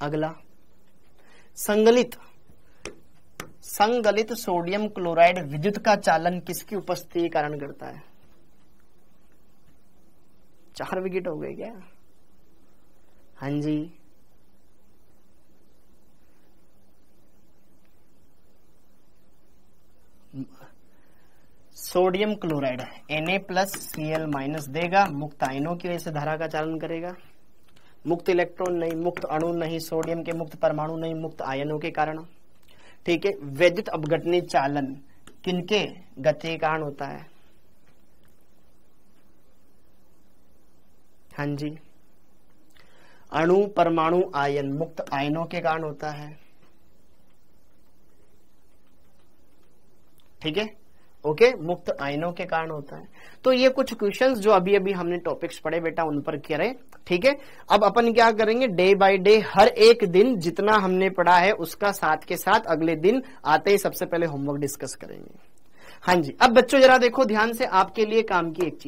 अगला, संगलित सोडियम क्लोराइड विद्युत का चालन किसकी उपस्थिति के कारण करता है? 4 विकेट हो गए क्या? हाँ जी, सोडियम क्लोराइड Na+Cl- देगा, मुक्त आयनों की वजह से धारा का चालन करेगा, मुक्त इलेक्ट्रॉन नहीं, मुक्त अणु नहीं, सोडियम के मुक्त परमाणु नहीं, मुक्त आयनों के कारण, ठीक है। विद्युत अपघटनी चालन किनके गति के कारण होता है? हाँ जी, अणु परमाणु आयन, मुक्त आयनों के कारण होता है, ठीक है। ओके, मुक्त आयनों के कारण होता है। तो ये कुछ क्वेश्चंस जो अभी अभी हमने टॉपिक्स पढ़े बेटा, उन पर करें, ठीक है। अब अपन क्या करेंगे, डे बाय डे हर एक दिन जितना हमने पढ़ा है उसका साथ के साथ अगले दिन आते ही सबसे पहले होमवर्क डिस्कस करेंगे। हाँ जी, अब बच्चों जरा देखो ध्यान से, आपके लिए काम की एक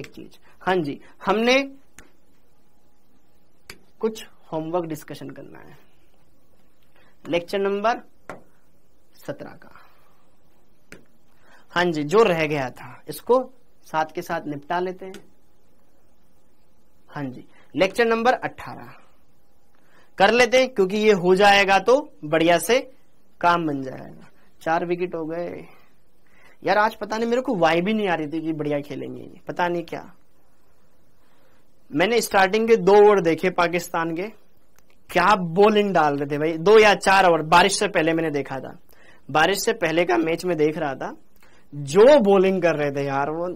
चीज, हाँ जी, हमने कुछ होमवर्क डिस्कशन करना है, लेक्चर नंबर 17 का। हाँ जी, जो रह गया था इसको साथ के साथ निपटा लेते हैं। हाँ जी, लेक्चर नंबर 18 कर लेते हैं, क्योंकि ये हो जाएगा तो बढ़िया से काम बन जाएगा। 4 विकेट हो गए यार, आज पता नहीं मेरे को वाई भी नहीं आ रही थी कि बढ़िया खेलेंगे, पता नहीं क्या। मैंने स्टार्टिंग के 2 ओवर देखे पाकिस्तान के, क्या बॉलिंग डाल रहे थे भाई, 2 या 4 ओवर, बारिश से पहले मैंने देखा था, बारिश से पहले का मैच में देख रहा था, जो बॉलिंग कर रहे थे यार, वो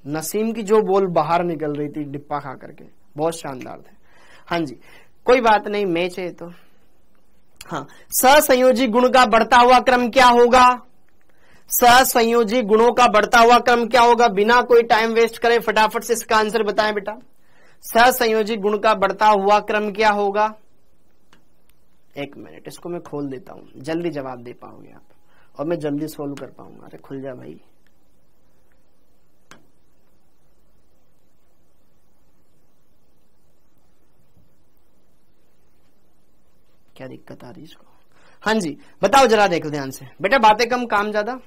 नसीम की जो बॉल बाहर निकल रही थी डिप्पा खा करके, बहुत शानदार थे। हाँ जी, कोई बात नहीं, मैच है तो। हाँ, सहसंयोजी गुण का बढ़ता हुआ क्रम क्या होगा? सहसंयोजी गुणों का बढ़ता हुआ क्रम क्या होगा? बिना कोई टाइम वेस्ट करे फटाफट से इसका आंसर बताएं बेटा। सहसंयोजी गुण का बढ़ता हुआ क्रम क्या होगा? 1 मिनट, इसको मैं खोल देता हूं, जल्दी जवाब दे पाओगे आप और मैं जल्दी सोल्व कर पाऊंगा। अरे खुल जा भाई, क्या दिक्कत आ रही है इसको? हाँ जी, बताओ जरा, देखो ध्यान से बेटा, बातें कम काम ज्यादा।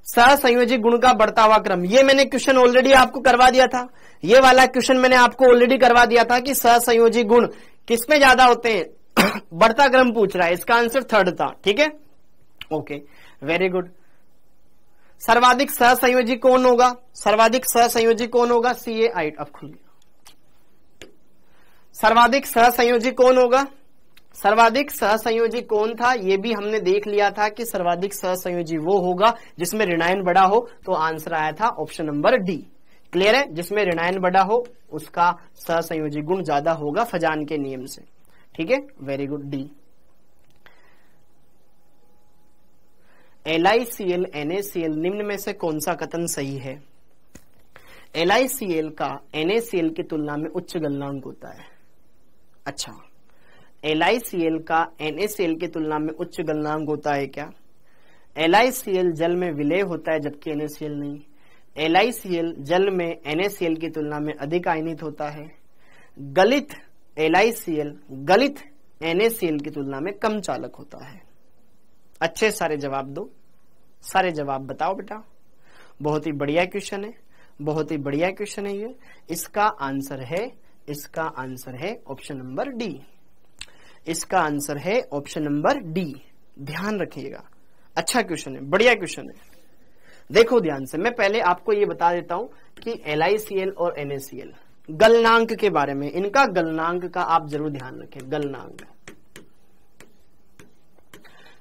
सहसंयोजी गुण का बढ़ता हुआ क्रम, ये मैंने क्वेश्चन ऑलरेडी आपको करवा दिया था, ये वाला क्वेश्चन मैंने आपको ऑलरेडी करवा दिया था कि सहसंयोजी गुण किसमें ज्यादा होते हैं, बढ़ता क्रम पूछ रहा है, इसका आंसर 3rd था, ठीक है। Okay, very good. सर्वाधिक सहसंयोजी कौन होगा? सर्वाधिक सहसंयोजी कौन होगा? CA8, अब खुल गया। सर्वाधिक सहसंयोजी कौन होगा? सर्वाधिक सहसंयोजी कौन था, ये भी हमने देख लिया था कि सर्वाधिक सहसंयोजी वो होगा जिसमें ऋणायन बड़ा हो, तो आंसर आया था ऑप्शन नंबर डी। क्लियर है? जिसमें ऋणायन बड़ा हो उसका सहसंयोजी गुण ज्यादा होगा फजान के नियम से, ठीक है, very good, D. LiCl NaCl निम्न में से कौन सा कथन सही है? LiCl का NaCl की तुलना में उच्च गलनांक होता है। अच्छा, LiCl का NaCl की तुलना में उच्च गलनांक होता है क्या? LiCl जल में विलय होता है जबकि NaCl नहीं। LiCl जल में NaCl की तुलना में अधिक आयनित होता है। गलित LiCl गलित NaCl की तुलना में कम चालक होता है। अच्छे सारे जवाब दो, सारे जवाब बताओ बेटा। बहुत ही बढ़िया क्वेश्चन है, बहुत ही बढ़िया क्वेश्चन है ये। इसका आंसर है ऑप्शन नंबर डी। इसका आंसर है ऑप्शन नंबर डी। ध्यान रखिएगा, अच्छा क्वेश्चन है, बढ़िया क्वेश्चन है। देखो ध्यान से, मैं पहले आपको ये बता देता हूं कि LiCl और NaCl गलनांक के बारे में, इनका गलनांक का आप जरूर ध्यान रखें। गलनांक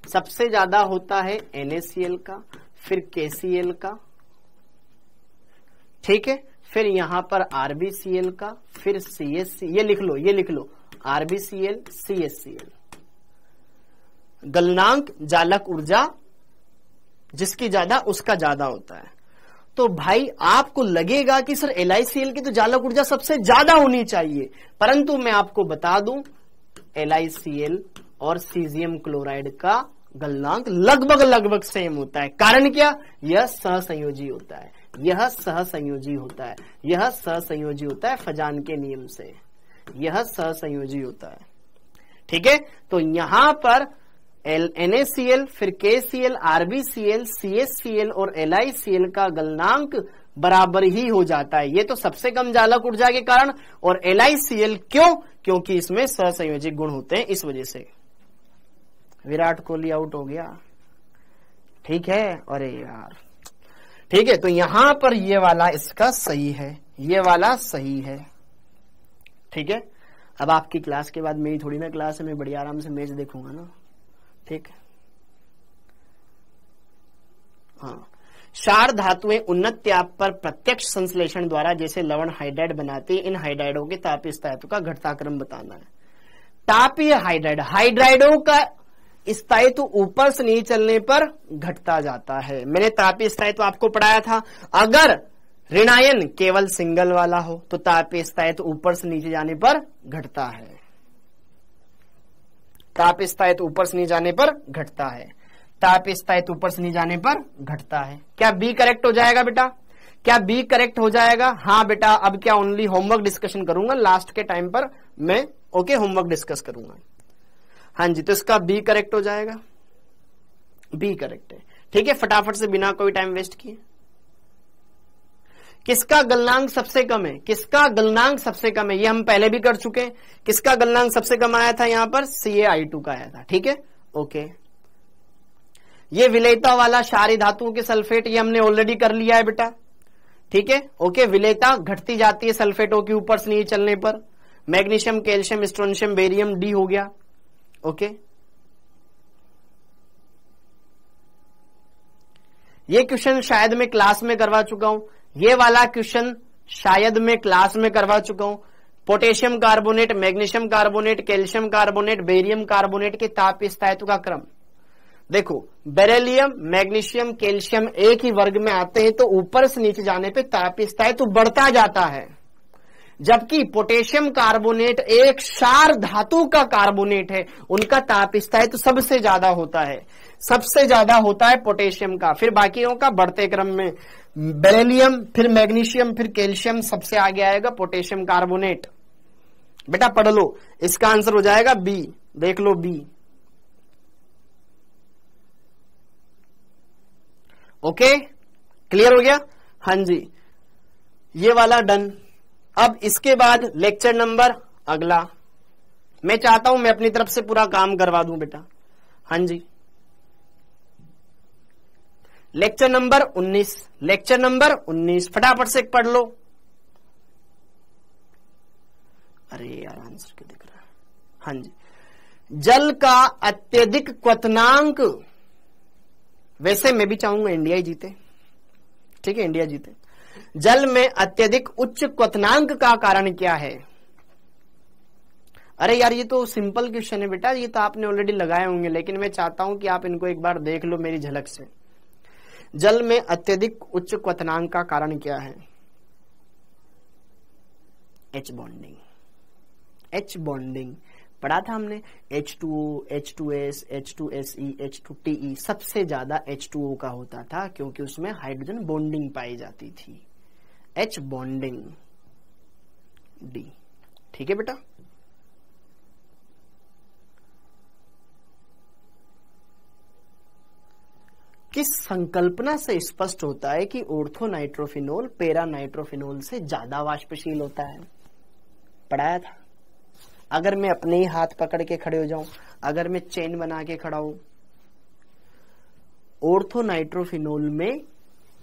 सबसे ज्यादा होता है NaCl का, फिर KCl का, ठीक है, फिर यहां पर RbCl का, फिर CSC, ये लिख लो RbCl CSCl। गलनांक जालक ऊर्जा जिसकी ज्यादा उसका ज्यादा होता है। तो भाई आपको लगेगा कि सर LiCl की तो जालक ऊर्जा सबसे ज्यादा होनी चाहिए, परंतु मैं आपको बता दूं LiCl और सीजियम क्लोराइड का गलनांक लगभग सेम होता है। कारण क्या? यह सहसंयोजी होता है, यह सहसंयोजी होता है फजान के नियम से, यह सहसंयोजी होता है। ठीक है, तो यहां पर NaCl, फिर KCl, RbCl, CSCl और LiCl का गलनांक बराबर ही हो जाता है। ये तो सबसे कम जालक ऊर्जा के कारण, और LiCl क्यों? क्योंकि इसमें सहसंयोजी गुण होते हैं, इस वजह से। विराट कोहली आउट हो गया, ठीक है, अरे यार, ठीक है। तो यहां पर ये वाला इसका सही है, ये वाला सही है, ठीक है। अब आपकी क्लास के बाद मेरी थोड़ी ना क्लास है, मैं बढ़िया आराम से मैच देखूंगा ना, ठीक। हाँ, क्षार धातुएं उन्नत ताप पर प्रत्यक्ष संश्लेषण द्वारा जैसे लवण हाइड्राइड बनाती है, इन हाइड्राइडों के तापीय स्थायित्व का घटता क्रम बताना है। तापीय हाइड्राइडों का स्थायित्व ऊपर से नीचे चलने पर घटता जाता है। मैंने तापीय स्थायित्व आपको पढ़ाया था, अगर ऋणायन केवल सिंगल वाला हो तो तापीय स्थायित्व ऊपर से नीचे जाने पर घटता है, तापीय स्थायित्व ऊपर से नीचे जाने पर घटता है, तापीय स्थायित्व ऊपर से नीचे जाने पर घटता है। क्या बी करेक्ट हो जाएगा बेटा? क्या बी करेक्ट हो जाएगा? हाँ बेटा। अब क्या ओनली होमवर्क डिस्कशन करूंगा लास्ट के टाइम पर मैं, ओके, होमवर्क डिस्कस करूंगा। हाँ जी, तो इसका बी करेक्ट हो जाएगा, बी करेक्ट है, ठीक है। फटाफट से बिना कोई टाइम वेस्ट किए, किसका गलनांक सबसे कम है? किसका गलनांक सबसे कम है? ये हम पहले भी कर चुके हैं। किसका गलनांक सबसे कम आया था? यहां पर CaI2 का आया था, ठीक है, ओके। ये विलेयता वाला क्षारीय धातुओं के सल्फेट, ये हमने ऑलरेडी कर लिया है बेटा, ठीक है, ओके। विलेयता घटती जाती है सल्फेटों के ऊपर से नीचे चलने पर। Magnesium, calcium, strontium, barium, D हो गया, ओके। ये क्वेश्चन शायद मैं क्लास में करवा चुका हूं, ये वाला क्वेश्चन शायद मैं क्लास में करवा चुका हूं। Potassium carbonate, magnesium carbonate, calcium carbonate, barium carbonate के तापीय स्थायित्व का क्रम देखो। बेरिलियम, मैग्नीशियम, कैल्शियम एक ही वर्ग में आते हैं, तो ऊपर से नीचे जाने पे तापीय स्थायित्व बढ़ता जाता है, जबकि पोटेशियम कार्बोनेट एक क्षार धातु का कार्बोनेट है, उनका तापीय स्थायित्व सबसे ज्यादा होता है, सबसे ज्यादा होता है पोटेशियम का, फिर बाकियों का बढ़ते क्रम में बेरिलियम, फिर मैग्नीशियम, फिर कैल्शियम, सबसे आगे आएगा पोटेशियम कार्बोनेट। बेटा पढ़ लो, इसका आंसर हो जाएगा बी, देख लो बी, ओके, क्लियर हो गया? हाँ जी, ये वाला डन। अब इसके बाद लेक्चर नंबर अगला, मैं चाहता हूं मैं अपनी तरफ से पूरा काम करवा दूं बेटा। हाँ जी, लेक्चर नंबर 19, लेक्चर नंबर 19 फटाफट से पढ़ लो। अरे यार आंसर क्यों दिख रहा है? हाँ जी, जल का अत्यधिक क्वथनांक, वैसे मैं भी चाहूंगा इंडिया ही जीते, ठीक है, इंडिया जीते। जल में अत्यधिक उच्च क्वथनांक का कारण क्या है? अरे यार ये तो सिंपल क्वेश्चन है बेटा, ये तो आपने ऑलरेडी लगाए होंगे, लेकिन मैं चाहता हूं कि आप इनको एक बार देख लो मेरी झलक से। जल में अत्यधिक उच्च क्वथनांक का कारण क्या है? H bonding. H बॉन्डिंग पढ़ा था हमने, H2O, H2S, H2SE, H2TE, सबसे ज्यादा H2O का होता था क्योंकि उसमें हाइड्रोजन बॉन्डिंग पाई जाती थी। H bonding D। ठीक है बेटा। किस संकल्पना से स्पष्ट होता है कि ऑर्थो नाइट्रोफिनोल पैरा नाइट्रोफिनोल से ज्यादा वाष्पशील होता है? पढ़ाया था। अगर मैं अपने ही हाथ पकड़ के खड़े हो जाऊं, अगर मैं चेन बना के खड़ा हूं, ऑर्थो नाइट्रोफिनोल में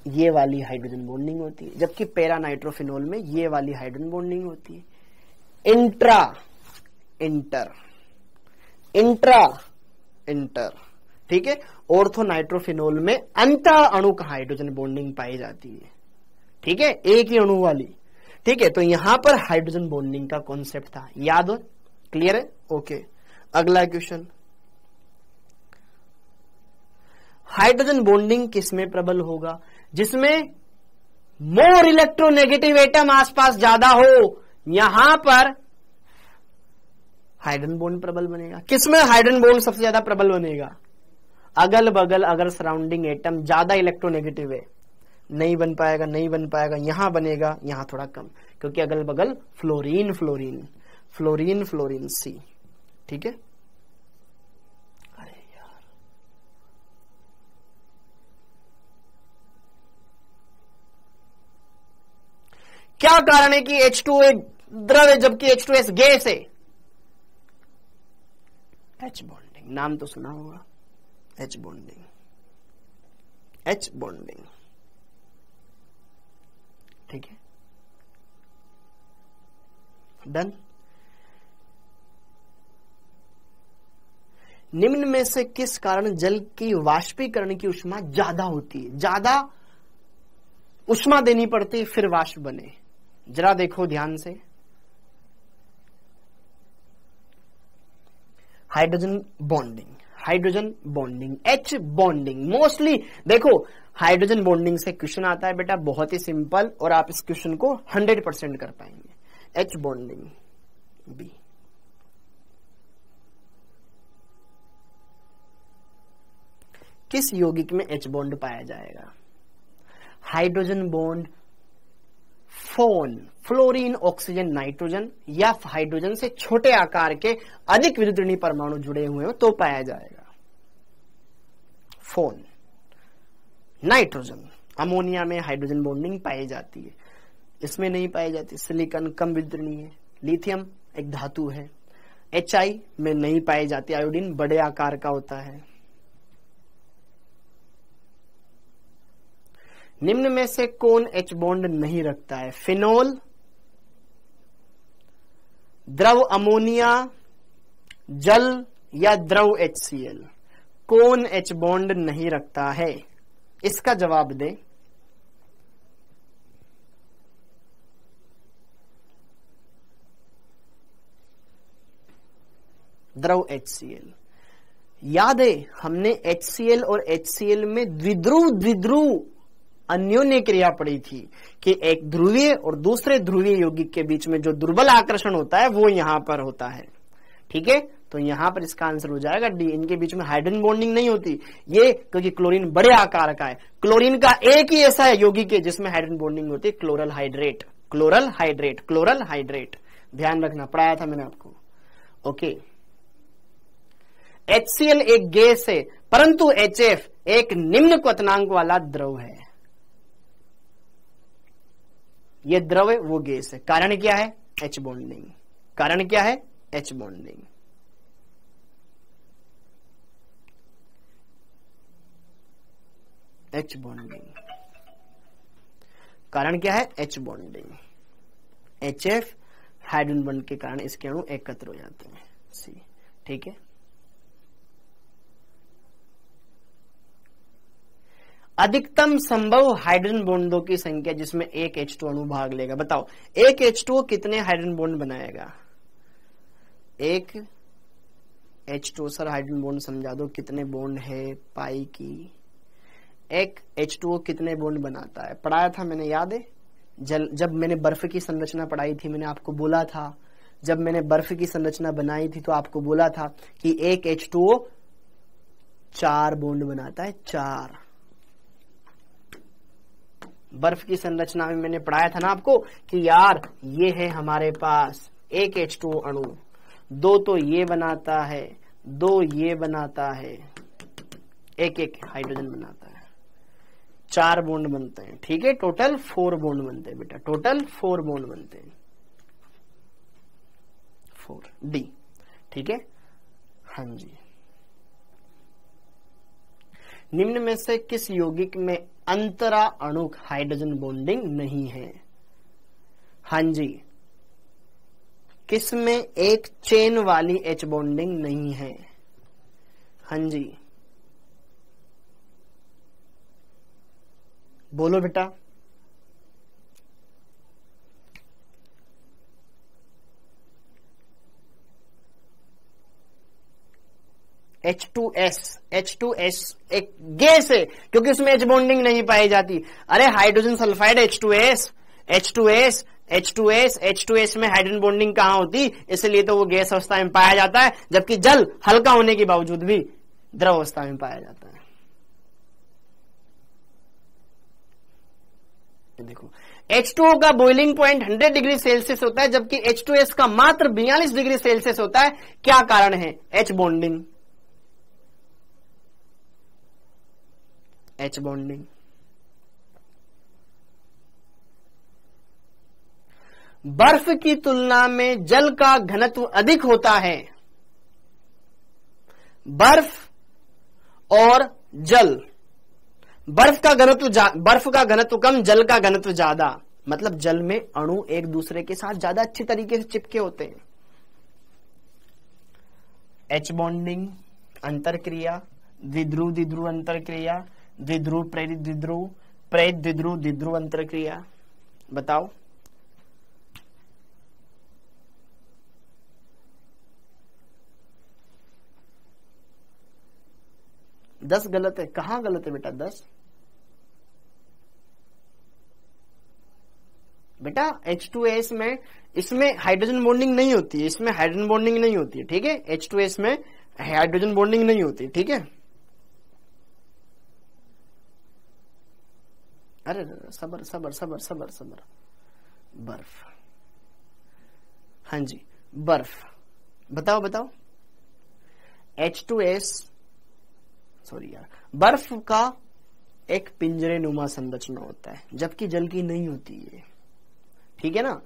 ये वाली हाइड्रोजन बॉन्डिंग होती है, जबकि पैरा नाइट्रोफिनोल में ये वाली हाइड्रोजन बॉन्डिंग होती है। इंट्रा इंटर, इंट्रा इंटर, ठीक है। ऑर्थो नाइट्रोफिनोल में अंतर अणु का हाइड्रोजन बॉन्डिंग पाई जाती है, ठीक है, एक ही अणु वाली, ठीक है। तो यहां पर हाइड्रोजन बॉन्डिंग का कॉन्सेप्ट था, याद हो? क्लियर है? ओके। अगला क्वेश्चन, हाइड्रोजन बॉन्डिंग किसमें प्रबल होगा? जिसमें मोर इलेक्ट्रोनेगेटिव एटम आसपास ज्यादा हो, यहां पर हाइड्रोजन बॉन्ड प्रबल बनेगा। किसमें हाइड्रोजन बॉन्ड सबसे ज्यादा प्रबल बनेगा? अगल बगल अगर सराउंडिंग एटम ज्यादा इलेक्ट्रोनेगेटिव है, नहीं बन पाएगा, नहीं बन पाएगा। यहां बनेगा, यहां थोड़ा कम, क्योंकि अगल बगल फ्लोरीन फ्लोरीन फ्लोरीन फ्लोरीन सी, ठीक है। अरे यार, क्या कारण है कि H2O एक द्रव है जबकि H2S गैस है? H बॉन्डिंग, नाम तो सुना होगा, H बॉन्डिंग, H बॉन्डिंग, ठीक है, डन। निम्न में से किस कारण जल की वाष्पीकरण की ऊष्मा ज्यादा होती है? ज्यादा ऊष्मा देनी पड़ती है फिर वाष्प बने। जरा देखो ध्यान से, hydrogen bonding, hydrogen bonding, H bonding. Mostly देखो हाइड्रोजन बॉन्डिंग से क्वेश्चन आता है बेटा, बहुत ही सिंपल, और आप इस क्वेश्चन को 100% कर पाएंगे। H bonding B। किस यौगिक में H बॉन्ड पाया जाएगा? Hydrogen bond phone, fluorine oxygen nitrogen, या हाइड्रोजन से छोटे आकार के अधिक विद्युत ऋणी परमाणु जुड़े हुए हो तो पाया जाएगा। फोन, नाइट्रोजन, अमोनिया में हाइड्रोजन बॉन्डिंग पाई जाती है, इसमें नहीं पाई जाती। सिलिकॉन कम विद्युत ऋणी है, लिथियम एक धातु है, HI में नहीं पाई जाती, आयोडीन बड़े आकार का होता है। निम्न में से कौन H बॉन्ड नहीं रखता है? फिनोल, द्रव अमोनिया, जल, या द्रव HCl? कौन H बॉन्ड नहीं रखता है? इसका जवाब दे। द्रव HCl। याद है हमने HCl और HCl में द्विध्रुव अन्योन्य क्रिया पड़ी थी कि एक ध्रुवीय और दूसरे ध्रुवीय यौगिक के बीच में जो दुर्बल आकर्षण होता है वो यहां पर होता है, ठीक है। तो यहां पर इसका आंसर हो जाएगा डी। इनके बीच में हाइड्रोजन बॉन्डिंग नहीं होती, ये क्योंकि क्लोरीन बड़े आकार का है। क्लोरीन का एक ही ऐसा यौगिक है जिसमें हाइड्रोजन बॉन्डिंग होती है, chloral hydrate, chloral hydrate, chloral hydrate. ध्यान रखना, पढ़ाया था मैंने आपको, ओके। HCl एक गैस है, परंतु HF एक निम्न क्वथनांक वाला द्रव है। ये द्रव है, वो गैस है। कारण क्या है? H bonding. कारण क्या है? H bonding. H bonding. कारण क्या है? H bonding. HF hydrogen bond के कारण इसके अणु एकत्र हो जाते हैं, सी, ठीक है। अधिकतम संभव हाइड्रोजन बॉन्डों की संख्या जिसमें एक H2 अणु भाग लेगा। बताओ एक H2O कितने हाइड्रोजन बॉन्ड बनाएगा? एक H2O, सर हाइड्रोजन बॉन्ड समझा दो, कितने बॉन्ड है पाई की। एक H2O कितने बॉन्ड बनाता है? पढ़ाया था मैंने, याद है? जब मैंने बर्फ की संरचना पढ़ाई थी, मैंने आपको बोला था, जब मैंने बर्फ की संरचना बनाई थी तो आपको बोला था कि एक H2O 4 बॉन्ड बनाता है, 4। बर्फ की संरचना में मैंने पढ़ाया था ना आपको कि यार ये है हमारे पास एक H2O अणु, 2 तो ये बनाता है, 2 ये बनाता है, एक एक हाइड्रोजन बनाता है, 4 बॉन्ड बनते हैं। ठीक है, टोटल 4 बॉन्ड बनते हैं बेटा, टोटल 4 बॉन्ड बनते हैं, 4 डी। ठीक है, हाँ जी। निम्न में से किस यौगिक में अंतरा अणुक हाइड्रोजन बॉन्डिंग नहीं है? हाँ जी, किस में एक चेन वाली H बॉन्डिंग नहीं है? हाँ जी, बोलो बेटा। H2S एक गैस है क्योंकि उसमें H बॉन्डिंग नहीं पाई जाती। अरे हाइड्रोजन सल्फाइड H2S में हाइड्रोजन बॉन्डिंग कहां होती, इसलिए तो वो गैस अवस्था में पाया जाता है, जबकि जल हल्का होने के बावजूद भी द्रव अवस्था में पाया जाता है। देखो H2O का बॉइलिंग पॉइंट 100 डिग्री सेल्सियस होता है, जबकि H2S का मात्र 42 डिग्री सेल्सियस होता है। क्या कारण है? H bonding. H bonding. बर्फ की तुलना में जल का घनत्व अधिक होता है। बर्फ और जल, बर्फ का घनत्व कम, जल का घनत्व ज्यादा। मतलब जल में अणु एक दूसरे के साथ ज्यादा अच्छी तरीके से चिपके होते हैं। H बॉन्डिंग, अंतरक्रिया, द्विध्रुव द्विध्रुव अंतरक्रिया, द्विध्रुव प्रेरित द्विध्रुव, प्रेरित द्विध्रुव द्विध्रुव अंतरक्रिया। बताओ। दस गलत है। कहां गलत है बेटा? 10 बेटा H2S में, इसमें हाइड्रोजन बॉन्डिंग नहीं होती है, इसमें हाइड्रोजन बॉन्डिंग नहीं होती है। ठीक है, H2S में हाइड्रोजन बॉन्डिंग नहीं होती। ठीक है, अरे सबर सबर सबर सबर सबर। बर्फ, हाँ जी बर्फ। बताओ बताओ। H2S, सॉरी यार, बर्फ का एक पिंजरे नुमा संरचना होता है, जबकि जल की नहीं होती है। ठीक है ना,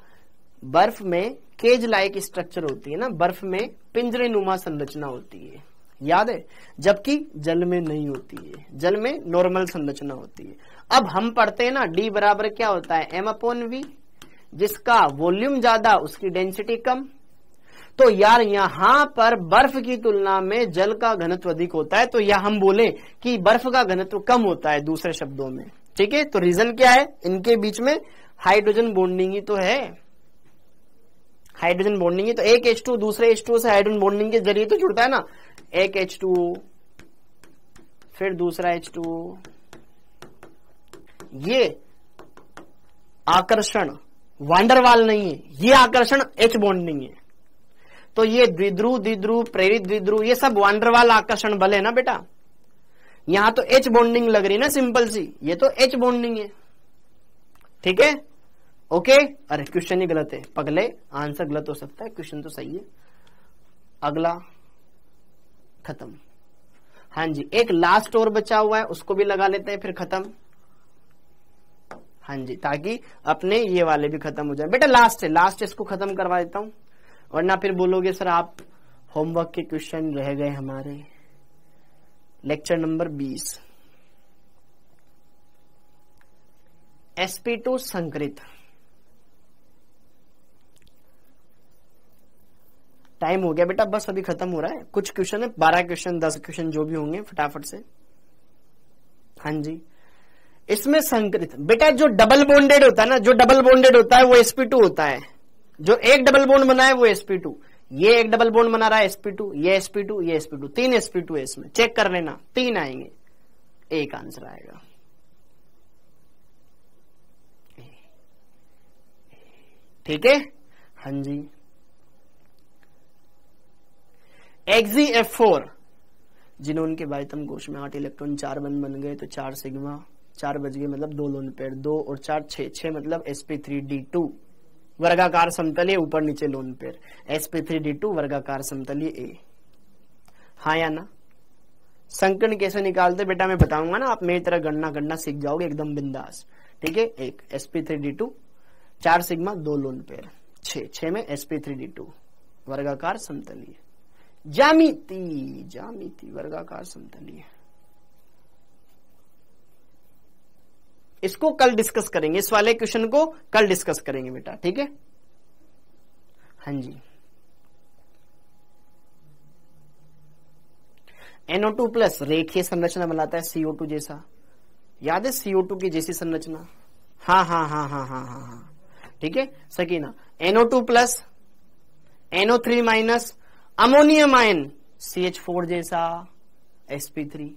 बर्फ में केज लाइक स्ट्रक्चर होती है ना, बर्फ में पिंजरे नुमा संरचना होती है, याद है, जबकि जल में नहीं होती है, जल में नॉर्मल संरचना होती है। अब हम पढ़ते हैं ना D बराबर क्या होता है? M/V, जिसका वॉल्यूम ज्यादा उसकी डेंसिटी कम। तो यार यहां पर बर्फ की तुलना में जल का घनत्व अधिक होता है, तो या हम बोले कि बर्फ का घनत्व कम होता है, दूसरे शब्दों में। ठीक है, तो रीजन क्या है? इनके बीच में हाइड्रोजन बॉन्डिंग ही तो है, हाइड्रोजन बॉन्डिंग ही तो। एक H2 दूसरे H2 से हाइड्रोजन बॉन्डिंग के जरिए तो जुड़ता है ना। एक H2 फिर दूसरा H2, ये आकर्षण वांडरवाल नहीं है, ये आकर्षण H बॉन्डिंग है। तो ये द्विध्रुव द्विध्रुव प्रेरित द्विध्रुव ये सब वांडरवाल आकर्षण बल है ना बेटा। यहां तो H बॉन्डिंग लग रही है ना, सिंपल सी, ये तो H बॉन्डिंग है। ठीक है, ओके। अरे क्वेश्चन ही गलत है पगले, आंसर गलत हो सकता है, क्वेश्चन तो सही है। अगला खत्म। हाँ जी, एक लास्ट और बचा हुआ है, उसको भी लगा लेते हैं, फिर खत्म। हाँ जी, ताकि अपने ये वाले भी खत्म हो जाए। बेटा लास्ट है, लास्ट इसको खत्म करवा देता हूं, वरना फिर बोलोगे सर आप होमवर्क के क्वेश्चन रह गए हमारे। लेक्चर नंबर 20, sp2 संकरित। टाइम हो गया बेटा, बस अभी खत्म हो रहा है। कुछ क्वेश्चन है, 12 क्वेश्चन 10 क्वेश्चन जो भी होंगे फटाफट से। हाँ जी, इसमें संकरित बेटा जो डबल बॉन्डेड होता है ना, जो डबल बॉन्डेड होता है वो sp2 होता है। जो एक डबल बॉन्ड बना है वो sp2, ये एक डबल बॉन्ड बना रहा है sp2, ये sp2, ये sp2, 3 sp2 है इसमें। चेक कर लेना, 3 आएंगे, एक आंसर आएगा। ठीक है, हाँ जी। XeF4 जिन्होंने के बाह्यतम कोश में 8 इलेक्ट्रॉन 4 बन गए, तो 4 सिग्मा, 4 बच गए मतलब 2 लोन पेयर, 2 और 4 6 मतलब sp3d2 वर्गाकार समतलीय ऊपर नीचे लोन पेयर, sp3d2 वर्गाकार समतलीय A। हाँ या ना? संकर्ण कैसे निकालते बेटा मैं बताऊंगा ना, आप मेरी तरह गणना करना सीख जाओगे एकदम बिंदास। ठीक है, एक sp3d2 4 सिग्मा 2 लोन पेयर 6 में sp3d2 वर्गाकार समतलीय, ज्यामिति वर्गाकार समतलीय। इसको कल डिस्कस करेंगे, इस वाले क्वेश्चन को कल डिस्कस करेंगे बेटा, ठीक है। हाँ जी। NO2 प्लस रेखीय संरचना बनाता है CO2 जैसा, याद है CO2 की जैसी संरचना? हाँ, ठीक है Sakina. NO2 plus NO3 minus ammonium ion CH4 जैसा sp3,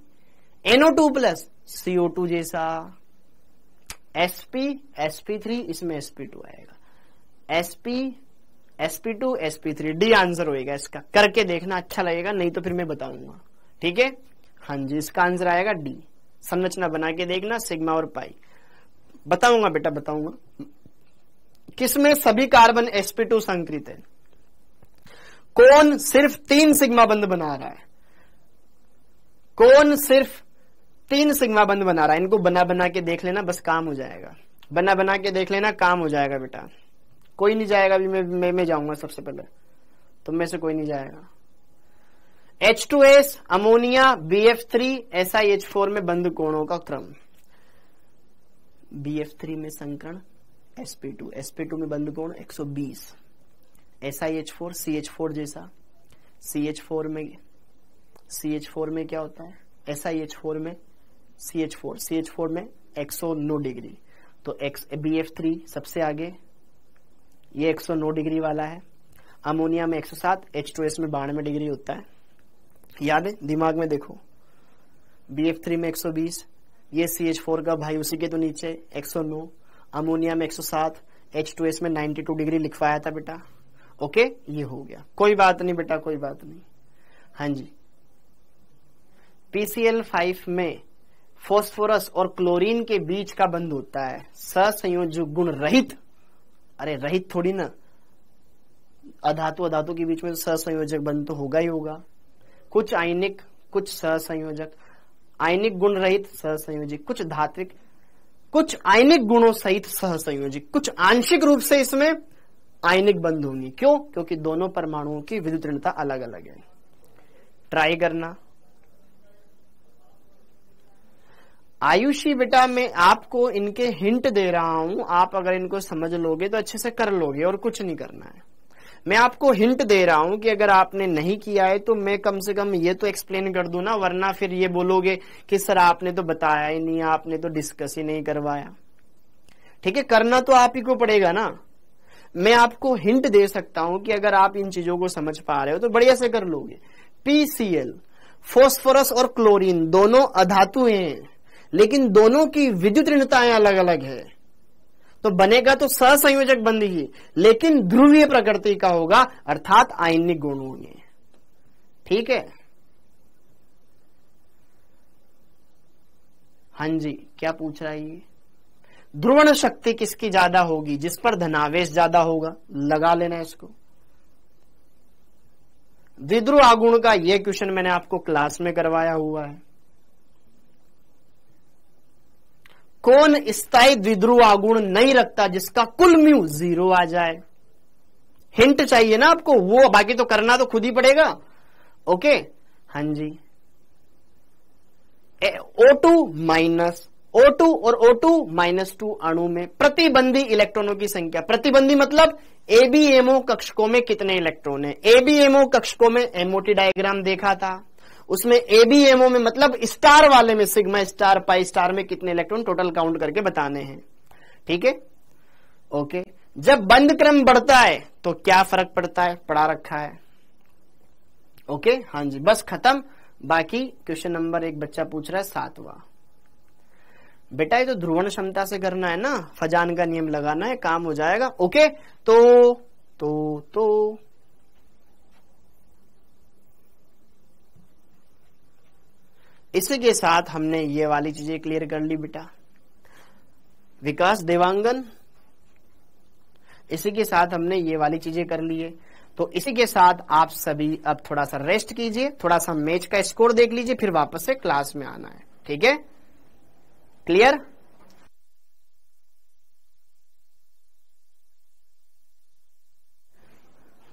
NO2 प्लस CO2 जैसा sp3, इसमें sp2 आएगा, sp2 sp3 डी आंसर होएगा इसका। करके देखना, अच्छा लगेगा, नहीं तो फिर मैं बताऊंगा, ठीक है। हाँ जी, इसका आंसर आएगा डी। संरचना बना के देखना, सिग्मा और पाई बताऊंगा बेटा, बताऊंगा। किसमें सभी कार्बन sp2 संकृत है? कौन सिर्फ 3 सिग्मा बंद बना रहा है? कौन सिर्फ 3 सिग्मा बंद बना रहा है? इनको बना के देख लेना, बस काम हो जाएगा। बना के देख लेना, काम हो जाएगा बेटा। कोई नहीं जाएगा, अभी मैं जाऊंगा सबसे पहले, तुम में से कोई नहीं जाएगा। H2S अमोनिया BF3 SiH4 में बंद कोणों का क्रम। BF3 में संकर्ण sp2 में बंद कोण 120, SiH4 CH4 जैसा, CH4 में क्या होता है? SiH4 में CH4 में 109 डिग्री, तो BF3 सबसे आगे, ये 109 डिग्री वाला है। अमोनिया में 107, H2S में 92 डिग्री होता है, याद है? दिमाग में देखो, BF3 में 120, ये CH4 का भाई उसी के तो नीचे 109, अमोनिया में 107, H2S में 92 डिग्री लिखवाया था बेटा। ओके, ये हो गया, कोई बात नहीं बेटा, कोई बात नहीं। हाँ जी। PCl5 में फास्फोरस और क्लोरीन के बीच का बंध होता है सहसंयोजक गुण रहित, अरे रहित थोड़ी ना, अधातु के बीच में सहसंयोजक बंध तो होगा ही होगा। कुछ आयनिक, कुछ सहसंयोजक, आयनिक गुण रहित सहसंयोजक, कुछ धात्विक, कुछ आयनिक गुणों सहित सहसंयोजक, कुछ आंशिक रूप से इसमें आयनिक बंध होंगी। क्यों? क्योंकि दोनों परमाणुओं की विद्युत ऋणता अलग अलग है। ट्राई करना। आयुषी बेटा मैं आपको इनके हिंट दे रहा हूं, आप अगर इनको समझ लोगे तो अच्छे से कर लोगे, और कुछ नहीं करना है। मैं आपको हिंट दे रहा हूं कि अगर आपने नहीं किया है तो मैं कम से कम ये तो एक्सप्लेन कर दूं ना, वरना फिर ये बोलोगे कि सर आपने तो बताया ही नहीं, आपने तो डिस्कस ही नहीं करवाया। ठीक है, करना तो आप ही को पड़ेगा ना। मैं आपको हिंट दे सकता हूं कि अगर आप इन चीजों को समझ पा रहे हो तो बढ़िया से कर लोगे। PCl, फास्फोरस और क्लोरीन दोनों अधातु हैं, लेकिन दोनों की विद्युत ऋणताएं अलग अलग है, तो बनेगा तो सहसंयोजक बंध ही, लेकिन ध्रुवीय प्रकृति का होगा, अर्थात आयनिक गुण होंगे। ठीक है, हाँ जी, क्या पूछ रहा है ये? ध्रुवण शक्ति किसकी ज्यादा होगी? जिस पर धनावेश ज्यादा होगा, लगा लेना इसको। द्विध्रुव आगुण का ये क्वेश्चन मैंने आपको क्लास में करवाया हुआ है। कौन स्थायी द्विध्रुव आगुण नहीं रखता जिसका कुल म्यू 0 आ जाए? हिंट चाहिए ना आपको, वो बाकी तो करना तो खुद ही पड़ेगा। ओके, हाँ जी। O2 और O2-2 अणु में प्रतिबंधी इलेक्ट्रॉनों की संख्या। प्रतिबंधी मतलब ABMO कक्षकों में कितने इलेक्ट्रॉन है? ABMO कक्षकों में MOT डायग्राम देखा था, उसमें ABMO में मतलब स्टार वाले में सिग्मा स्टार पाई स्टार में कितने इलेक्ट्रॉन टोटल काउंट करके बताने हैं। ठीक है, ओके। जब बंद क्रम बढ़ता है तो क्या फर्क पड़ता है? पढ़ा रखा है। ओके, हाँ जी, बस खत्म। बाकी क्वेश्चन नंबर 1 बच्चा पूछ रहा है 7वां। बेटा ये तो ध्रुवण क्षमता से करना है ना, फजान का नियम लगाना है, काम हो जाएगा। ओके, तो इसी के साथ हमने ये वाली चीजें क्लियर कर ली बेटा। विकास देवांगन, इसी के साथ हमने ये वाली चीजें कर ली है। तो इसी के साथ आप सभी अब थोड़ा सा रेस्ट कीजिए, थोड़ा सा मैच का स्कोर देख लीजिए, फिर वापस से क्लास में आना है। ठीक है, क्लियर?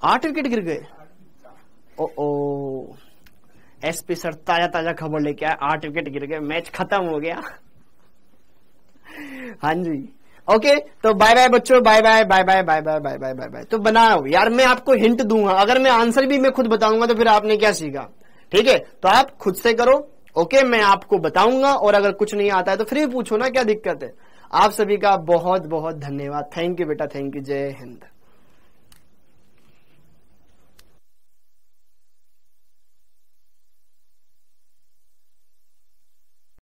आठ विकेट गिर गए। ओ एसपी सर ताजा ताजा खबर लेके आए, 8 विकेट गिर गए, मैच खत्म हो गया। हाँ जी, ओके, तो बाय बाय बच्चों, bye bye bye bye bye bye bye bye bye bye. तो बनाओ यार, मैं आपको हिंट दूंगा, अगर मैं आंसर भी मैं खुद बताऊंगा तो फिर आपने क्या सीखा? ठीक है, तो आप खुद से करो। ओके, मैं आपको बताऊंगा, और अगर कुछ नहीं आता है तो फिर भी पूछो ना, क्या दिक्कत है। आप सभी का बहुत बहुत धन्यवाद। थैंक यू बेटा, थैंक यू। जय हिंद।